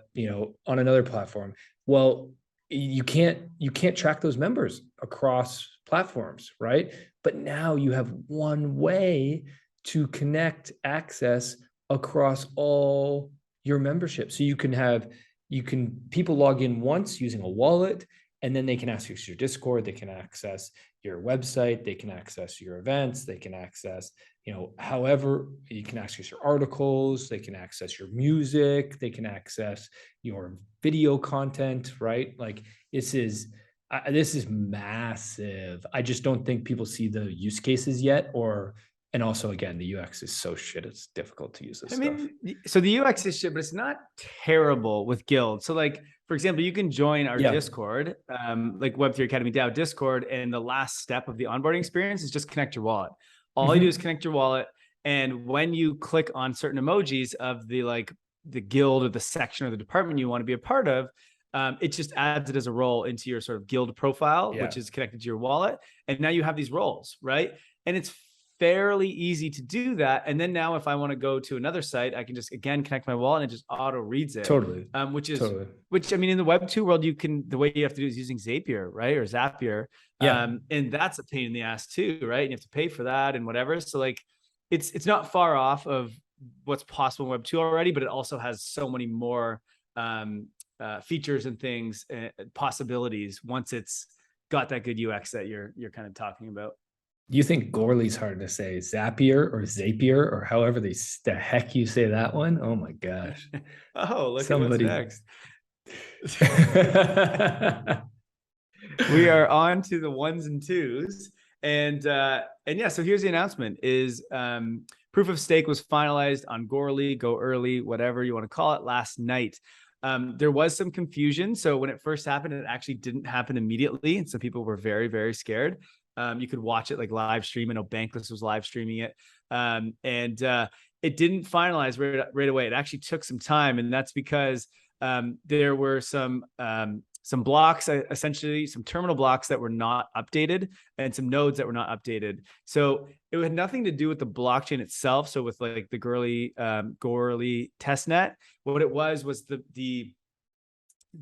another platform. Well, you can't track those members across platforms, right? But now you have one way to connect access across all your memberships. So people log in once using a wallet, and then they can access your Discord, they can access your website, they can access your events, they can access, however, you can access your articles, they can access your music, they can access your video content, right? Like this is massive. I just don't think people see the use cases yet, and also again, the UX is so shit, it's difficult to use this stuff. So the UX is shit, but it's not terrible with Guild. So like, for example, you can join our Discord, like Web3 Academy DAO Discord, and the last step of the onboarding experience is just connect your wallet. All you do is connect your wallet. And when you click on certain emojis of the guild or the section or the department you want to be a part of, it just adds it as a role into your sort of guild profile, which is connected to your wallet. And now you have these roles, right? And it's fairly easy to do that. And then now if I want to go to another site, I can just again connect my wallet and it just auto reads it. Totally. Which I mean, in the Web2 world, the way you have to do is using Zapier, right? Or Zapier. And that's a pain in the ass too, right? And you have to pay for that and whatever. So like, it's not far off of what's possible in Web2 already, but it also has so many more features and things, possibilities once it's got that good UX that you're kind of talking about. You think goerli's hard to say, Zapier or Zapier or however the heck you say that one? Oh my gosh. Oh, look at what's next. We are on to the ones and twos. And yeah, so here's the announcement is proof of stake was finalized on goerli, goerli, whatever you want to call it, last night. There was some confusion. So when it first happened, it actually didn't happen immediately. And so people were very, very scared. You could watch it like live stream. I know Bankless was live streaming it. And it didn't finalize right away. It actually took some time. And that's because there were some some blocks, essentially some terminal blocks that were not updated and some nodes that were not updated. So it had nothing to do with the blockchain itself. So with like the goerli testnet, what it was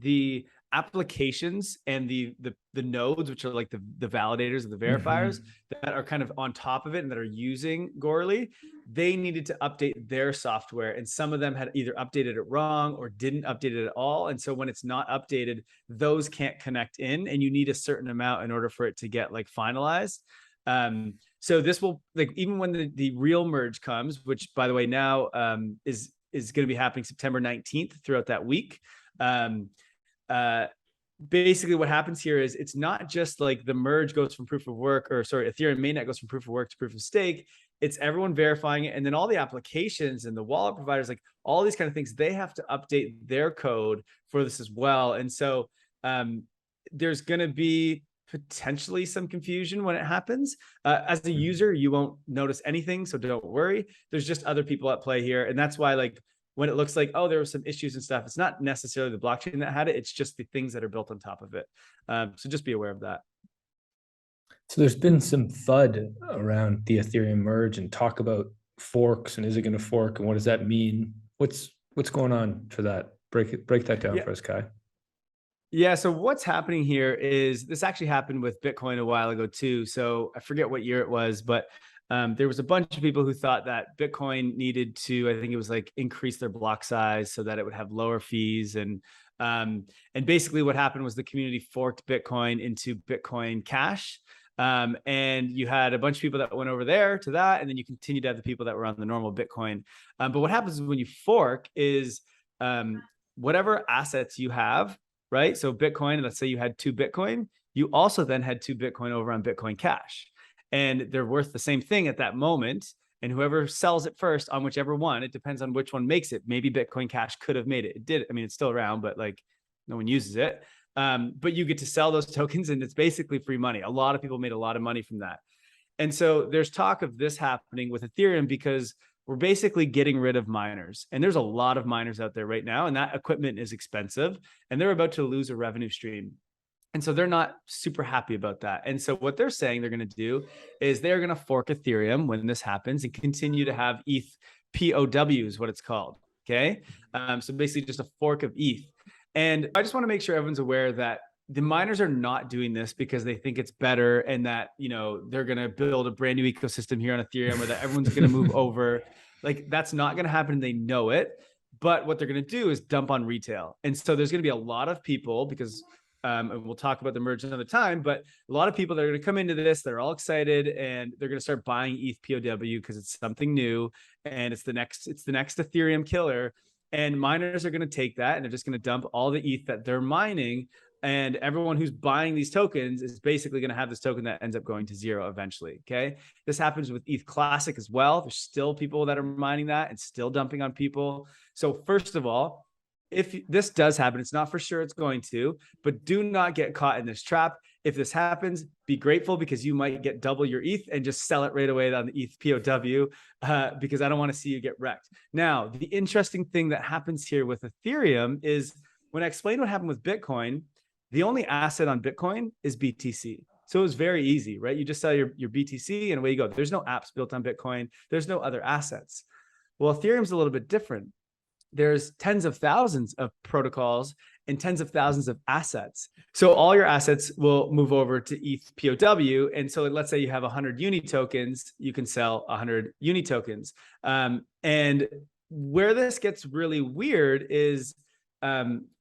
the applications and the nodes, which are like the validators or the verifiers that are kind of on top of it and that are using goerli, they needed to update their software, and some of them had either updated it wrong or didn't update it at all. And so when it's not updated, those can't connect in, and you need a certain amount in order for it to get like finalized. So this will, like, even when the real merge comes, which by the way now is going to be happening September 19th throughout that week. Basically what happens here is it's not just like the merge goes from proof of work, or sorry, Ethereum mainnet goes from proof of work to proof of stake. It's everyone verifying it. And then all the applications and the wallet providers, like all these kind of things, they have to update their code for this as well. And so there's going to be potentially some confusion when it happens. As a user, you won't notice anything, so don't worry. There's just other people at play here. And that's why, like, when it looks like, oh, there were some issues and stuff, it's not necessarily the blockchain that had it. It's just the things that are built on top of it. So just be aware of that. So there's been some FUD around the Ethereum merge and talk about forks, and is it going to fork, and what does that mean? What's going on for that? Break that down for us, Kai. Yeah, so what's happening here is this actually happened with Bitcoin a while ago too. So I forget what year it was, but there was a bunch of people who thought that Bitcoin needed to, I think it was like, increase their block size so that it would have lower fees. And basically what happened was the community forked Bitcoin into Bitcoin Cash. And you had a bunch of people that went over there to that, and then you continue to have the people that were on the normal Bitcoin. But what happens when you fork is whatever assets you have, right? So Bitcoin, let's say you had 2 Bitcoin, you also then had 2 Bitcoin over on Bitcoin Cash. And they're worth the same thing at that moment. And whoever sells it first on whichever one, it depends on which one makes it. Maybe Bitcoin Cash could have made it. It did. I mean, it's still around, but like no one uses it. But you get to sell those tokens, and it's basically free money. A lot of people made a lot of money from that. And so there's talk of this happening with Ethereum because we're basically getting rid of miners. And there's a lot of miners out there right now, and that equipment is expensive, and they're about to lose a revenue stream. And so they're not super happy about that. And so what they're saying they're going to do is they're going to fork Ethereum when this happens and continue to have ETH POW is what it's called. Okay. So basically just a fork of ETH. And I just want to make sure everyone's aware that the miners are not doing this because they think it's better and that, you know, they're going to build a brand new ecosystem here on Ethereum or that everyone's going to move over. Like, that's not going to happen. They know it. But what they're going to do is dump on retail. And so there's going to be a lot of people, because and we'll talk about the merge another time, but a lot of people that are going to come into this, they're all excited and they're going to start buying ETH POW because it's something new and it's the next Ethereum killer. And miners are going to take that and they're just going to dump all the ETH that they're mining. And everyone who's buying these tokens is basically going to have this token that ends up going to zero eventually. Okay. This happens with ETH Classic as well. There's still people that are mining that and still dumping on people. So first of all, if this does happen, it's not for sure it's going to, but do not get caught in this trap. If this happens, be grateful because you might get double your ETH and just sell it right away on the ETH POW because I don't want to see you get wrecked. Now, the interesting thing that happens here with Ethereum is when I explained what happened with Bitcoin, the only asset on Bitcoin is BTC. So it was very easy, right? You just sell your BTC and away you go. There's no apps built on Bitcoin. There's no other assets. Well, Ethereum's a little bit different. There's tens of thousands of protocols and tens of thousands of assets. So all your assets will move over to ETH POW. And so let's say you have 100 uni tokens, you can sell 100 uni tokens. And where this gets really weird is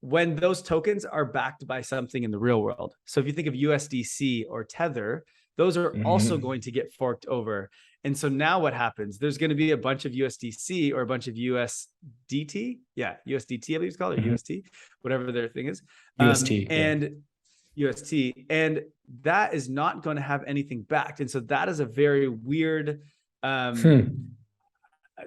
when those tokens are backed by something in the real world. So if you think of USDC or Tether, those are also going to get forked over. And so now what happens? There's going to be a bunch of USDC or a bunch of USDT. Yeah, USDT, I believe it's called, or UST, whatever their thing is. UST. And UST. And that is not going to have anything backed. And so that is a very weird,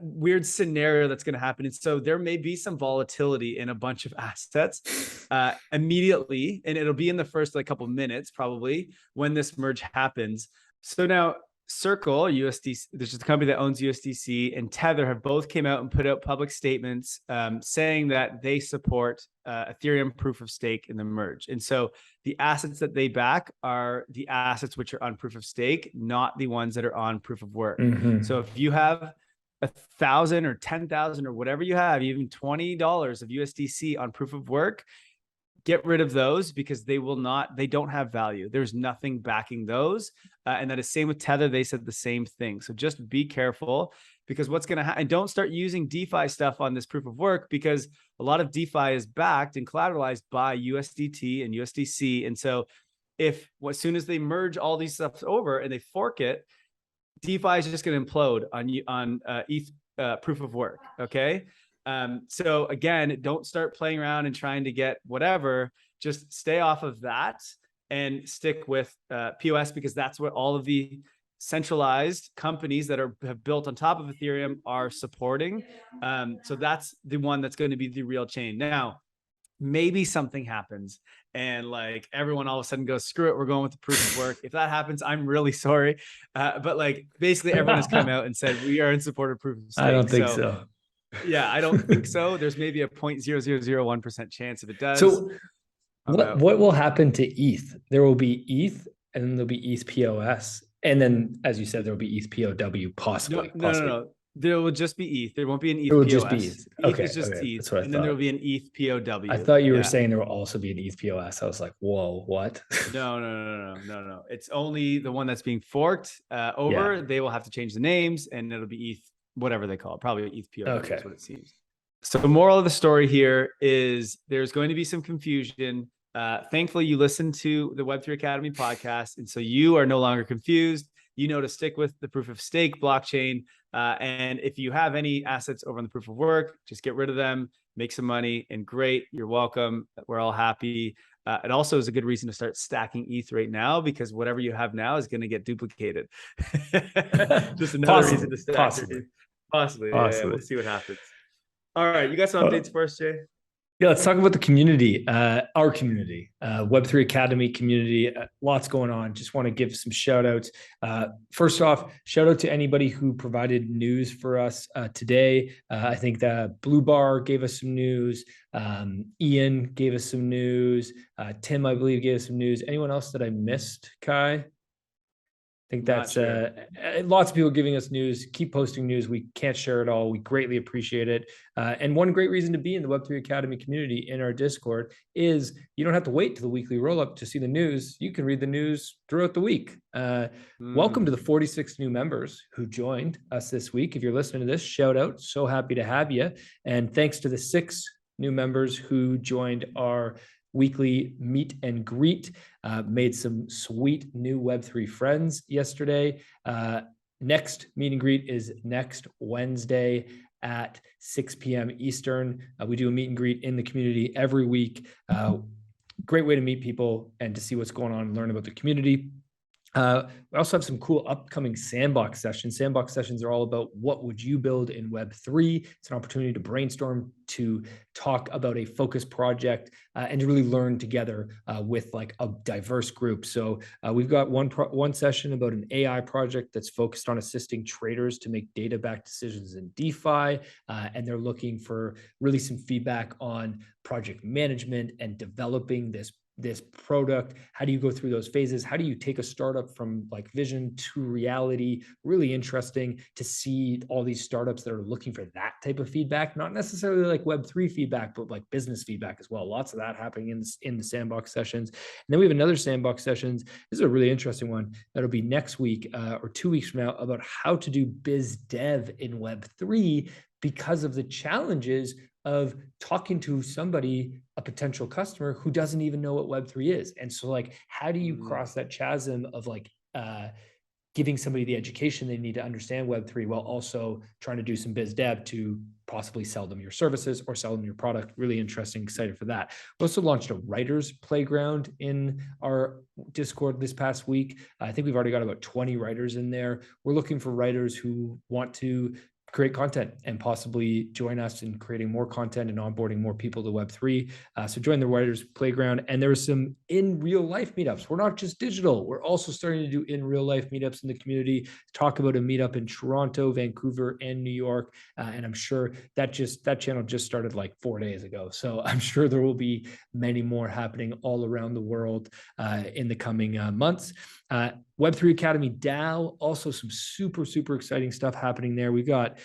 weird scenario that's going to happen. And so there may be some volatility in a bunch of assets immediately. And it'll be in the first like couple of minutes, probably, when this merge happens. So now, Circle USDC, there's just a company that owns USDC, and Tether have both came out and put out public statements saying that they support Ethereum proof of stake in the merge. And so the assets that they back are the assets which are on proof of stake, not the ones that are on proof of work. So if you have 1,000 or 10,000 or whatever you have, even $20 of USDC on proof of work, get rid of those, because they don't have value. There's nothing backing those. And that is same with Tether. They said the same thing. So just be careful, because what's going to happen, and don't start using DeFi stuff on this proof of work, because a lot of DeFi is backed and collateralized by USDT and USDC. And so as soon as they merge all these stuff over and they fork it, DeFi is just going to implode on ETH proof of work. Okay. So again, don't start playing around and trying to get whatever. Just stay off of that and stick with POS, because that's what all of the centralized companies that have built on top of Ethereum are supporting. So that's the one that's going to be the real chain. Now, maybe something happens and like everyone all of a sudden goes, screw it, we're going with the proof of work. If that happens, I'm really sorry. But like basically everyone has come out and said, we are in support of proof of stake. I don't think so. Yeah, I don't think so. There's maybe a 0.0001% chance if it does. So what will happen to ETH? There will be ETH, and then there'll be ETH POS. And then, as you said, there will be ETH POW possibly. No. There will just be ETH. There won't be an ETH POS. It will just be ETH. ETH is just ETH. That's what I and thought. then there will be an ETH POW. I thought you were saying there will also be an ETH POS. I was like, whoa, what? No. It's only the one that's being forked over. Yeah. They will have to change the names, and it'll be ETH, whatever they call it. Probably ETH POW is what it seems. So the moral of the story here is there's going to be some confusion. Thankfully, you listened to the Web3 Academy podcast, and so you are no longer confused. You know to stick with the proof of stake blockchain. And if you have any assets over on the proof of work, just get rid of them, make some money, and great. You're welcome. We're all happy. It also is a good reason to start stacking ETH right now, because whatever you have now is going to get duplicated. Just another reason to stack. Possibly. Yeah, we'll see what happens. All right. You got some updates for us, Jay? Yeah, let's talk about the community, our community, Web3 Academy community. Lots going on. Just want to give some shout outs. First off, shout out to anybody who provided news for us today. I think that Blue Bar gave us some news. Ian gave us some news. Tim, I believe, gave us some news. Anyone else that I missed, Kai? I think that's lots of people giving us news. Keep posting news. We can't share it all. We greatly appreciate it. And one great reason to be in the Web3 Academy community in our Discord is you don't have to wait to the weekly roll-up to see the news. You can read the news throughout the week. Welcome to the 46 new members who joined us this week. If you're listening to this, shout out. So happy to have you. And thanks to the 6 new members who joined our weekly meet and greet. Made some sweet new Web3 friends yesterday. Next meet and greet is next Wednesday at 6 p.m. Eastern. We do a meet and greet in the community every week. Great way to meet people and to see what's going on and learn about the community. We also have some cool upcoming sandbox sessions. Sandbox sessions are all about what would you build in Web3. It's an opportunity to brainstorm, to talk about a focused project, and to really learn together with like a diverse group. So we've got one session about an AI project that's focused on assisting traders to make data-backed decisions in DeFi, and they're looking for really some feedback on project management and developing this product. How do you go through those phases? How do you take a startup from like vision to reality? Really interesting to see all these startups that are looking for that type of feedback, not necessarily like Web3 feedback, but like business feedback as well. Lots of that happening in the sandbox sessions. And then we have another sandbox sessions. This is a really interesting one. That'll be next week or 2 weeks from now, about how to do biz dev in Web3 because of the challenges of talking to somebody, a potential customer who doesn't even know what Web3 is. And so like, how do you cross that chasm of like giving somebody the education they need to understand Web3 while also trying to do some biz dev to possibly sell them your services or sell them your product? Really interesting, excited for that. We also launched a writers playground in our Discord this past week. I think we've already got about 20 writers in there. We're looking for writers who want to create content and possibly join us in creating more content and onboarding more people to Web3. So join the Writers Playground. And there are some in real life meetups. We're not just digital. We're also starting to do in real life meetups in the community. Talk about a meetup in Toronto, Vancouver, and New York. And I'm sure that channel just started like 4 days ago. So I'm sure there will be many more happening all around the world in the coming months. Web3 Academy DAO, also some super, super exciting stuff happening there. We got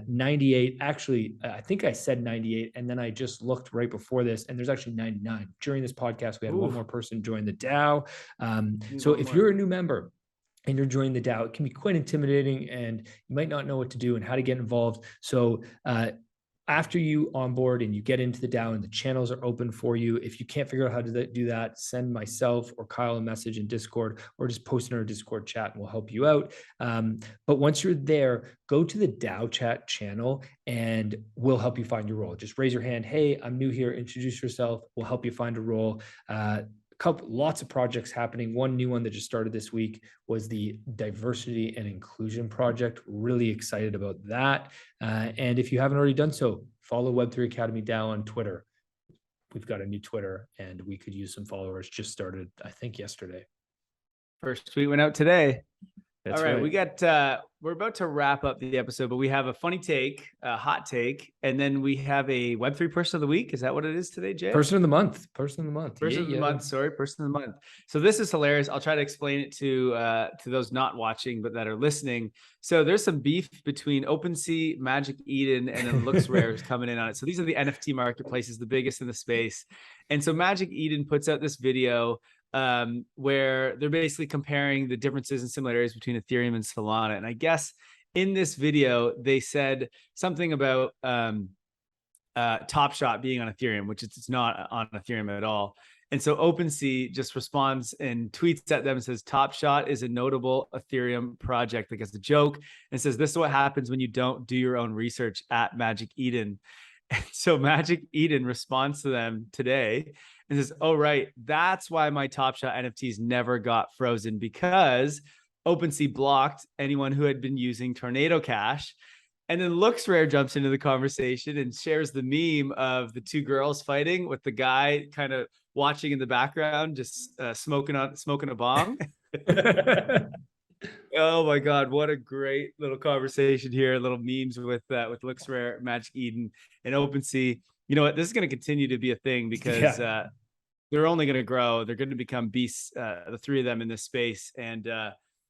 98, actually, I think I said 98, and then I just looked right before this, and there's actually 99. During this podcast, we had one more person join the DAO. So if you're a new member and you're joining the DAO, it can be quite intimidating, and you might not know what to do and how to get involved. So after you onboard and you get into the DAO and the channels are open for you, if you can't figure out how to do that, send myself or Kyle a message in Discord, or just post in our Discord chat and we'll help you out. But once you're there, go to the DAO chat channel and we'll help you find your role. Just raise your hand. Hey, I'm new here. Introduce yourself. We'll help you find a role. Lots of projects happening. One new one that just started this week was the Diversity and Inclusion Project. Really excited about that. And if you haven't already done so, follow Web3 Academy DAO on Twitter. We've got a new Twitter and we could use some followers. Just started, I think, yesterday. First tweet went out today. That's all right, right. we got, we're about to wrap up the episode, but we have a funny take, a hot take, and then we have a Web3 person of the week. Is that what it is today, Jay? Person of the month. Person of the month. Person of the month. Sorry, person of the month. So this is hilarious. I'll try to explain it to those not watching, but that are listening. So there's some beef between OpenSea, Magic Eden, and then LooksRare is coming in on it. So these are the NFT marketplaces, the biggest in the space. And so Magic Eden puts out this video where they're basically comparing the differences and similarities between Ethereum and Solana. And I guess in this video, they said something about Top Shot being on Ethereum, which it's not on Ethereum at all. And so OpenSea just responds and tweets at them and says, Top Shot is a notable Ethereum project, like as a joke, and says, this is what happens when you don't do your own research at Magic Eden. And so Magic Eden responds to them today and says, oh, right, that's why my Top Shot NFTs never got frozen, because OpenSea blocked anyone who had been using Tornado Cash. And then LooksRare jumps into the conversation and shares the meme of the two girls fighting with the guy kind of watching in the background, just smoking a bong. Oh my God, what a great little conversation here. Little memes with LooksRare, Magic Eden, and OpenSea. You know what? This is going to continue to be a thing because they're only going to grow. They're going to become beasts, the three of them in this space. And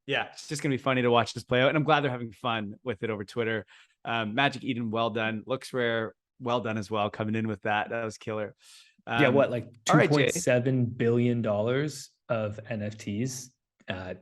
yeah, it's just going to be funny to watch this play out. And I'm glad they're having fun with it over Twitter. Magic Eden, well done. LooksRare, well done as well, coming in with that. That was killer. Yeah, what, like $2.7 billion of NFTs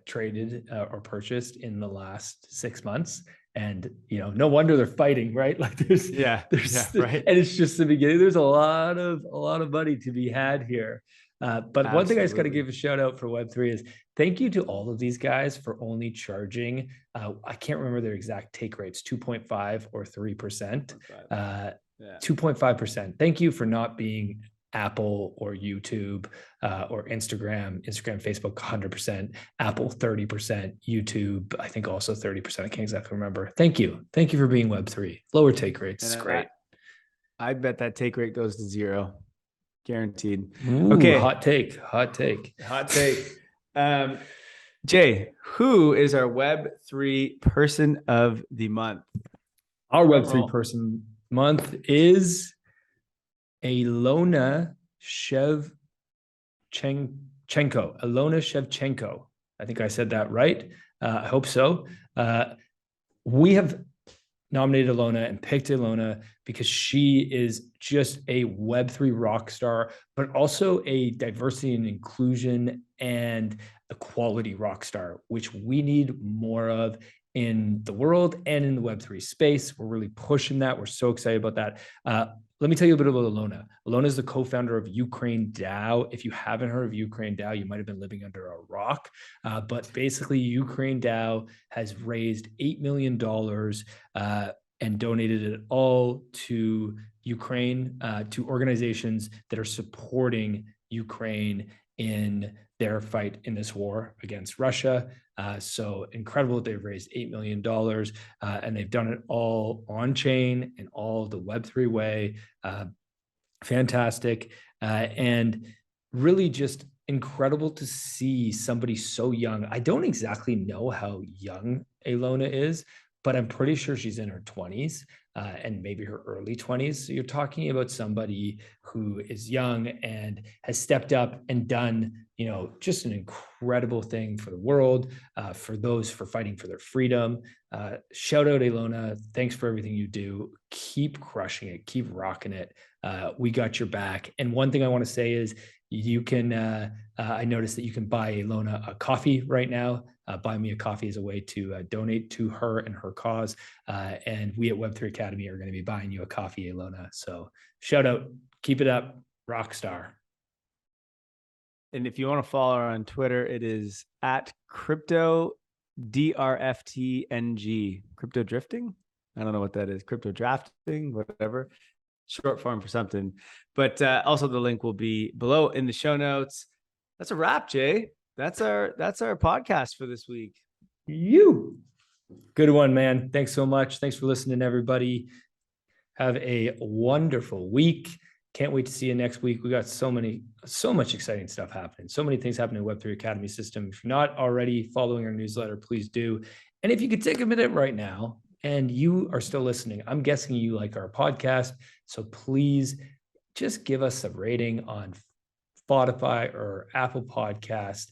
traded or purchased in the last 6 months. And, you know, no wonder they're fighting, right? Like there's right. And it's just the beginning. There's a lot of money to be had here. But one thing I just got to give a shout out for Web3 is thank you to all of these guys for only charging. I can't remember their exact take rates, 2.5 or 3%, 2.5%. Thank you for not being Apple or YouTube or Instagram, Facebook 100%, Apple 30%, YouTube I think also 30%. I can't exactly remember. Thank you for being Web3. Lower take rates. It's great. I bet that take rate goes to 0, guaranteed. Ooh, okay, hot take. Jay, who is our Web3 person of the month? Our Web3 person month is Alona Shevchenko. Alona Shevchenko. I think I said that right. I hope so. We have nominated Alona and picked Alona because she is just a Web3 rock star, but also a diversity and inclusion and equality rock star, which we need more of in the world and in the Web3 space. We're really pushing that. We're so excited about that. Let me tell you a bit about Alona. Alona is the co-founder of Ukraine DAO. If you haven't heard of Ukraine DAO, you might have been living under a rock. But basically, Ukraine DAO has raised $8 million and donated it all to Ukraine, to organizations that are supporting Ukraine in their fight in this war against Russia. So incredible. They've raised $8 million and they've done it all on chain and all the Web3 way. Fantastic. And really just incredible to see somebody so young. I don't exactly know how young Alona is, but I'm pretty sure she's in her 20s and maybe her early 20s. So you're talking about somebody who is young and has stepped up and done, just an incredible thing for the world, for fighting for their freedom. Shout out Alona. Thanks for everything you do. Keep crushing it. Keep rocking it. We got your back. And one thing I want to say is you can, I noticed that you can buy Alona a coffee right now. Buy me a coffee is a way to donate to her and her cause. And we at Web3 Academy are going to be buying you a coffee, Alona. So shout out, keep it up, rock star. And if you want to follow her on Twitter, it is at crypto DRFTNG. Crypto drifting? I don't know what that is. Crypto drafting, whatever. Short form for something. But also the link will be below in the show notes. That's a wrap, Jay. That's our podcast for this week. Good one, man. Thanks so much. Thanks for listening, everybody. Have a wonderful week. Can't wait to see you next week. We got so much exciting stuff happening. So many things happening in Web3 Academy system. If you're not already following our newsletter, please do. And if you could take a minute right now and you are still listening, I'm guessing you like our podcast. So please just give us a rating on Spotify or Apple Podcast.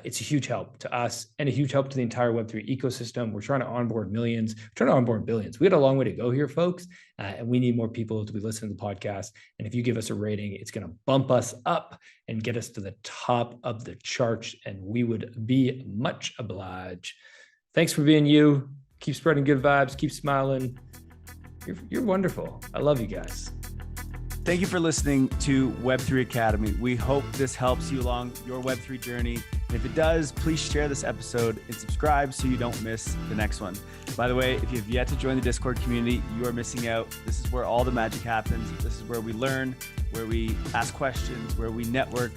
It's a huge help to us and a huge help to the entire Web3 ecosystem. We're trying to onboard millions, we're trying to onboard billions. We got a long way to go here, folks. And we need more people to be listening to the podcast. And if you give us a rating, it's going to bump us up and get us to the top of the charts. And we would be much obliged. Thanks for being you. Keep spreading good vibes. Keep smiling. You're wonderful. I love you guys. Thank you for listening to Web3 Academy. We hope this helps you along your Web3 journey. And if it does, please share this episode and subscribe so you don't miss the next one. By the way, if you have yet to join the Discord community, you are missing out. This is where all the magic happens. This is where we learn, where we ask questions, where we network.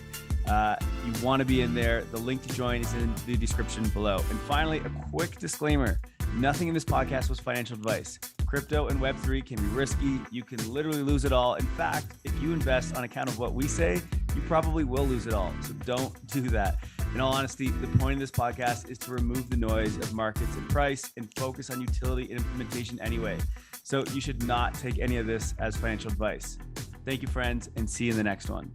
You want to be in there. The link to join is in the description below. And finally, a quick disclaimer. Nothing in this podcast was financial advice. Crypto and Web3 can be risky. You can literally lose it all. In fact, if you invest on account of what we say, you probably will lose it all. So don't do that. In all honesty, the point of this podcast is to remove the noise of markets and price and focus on utility and implementation anyway. So you should not take any of this as financial advice. Thank you, friends, and see you in the next one.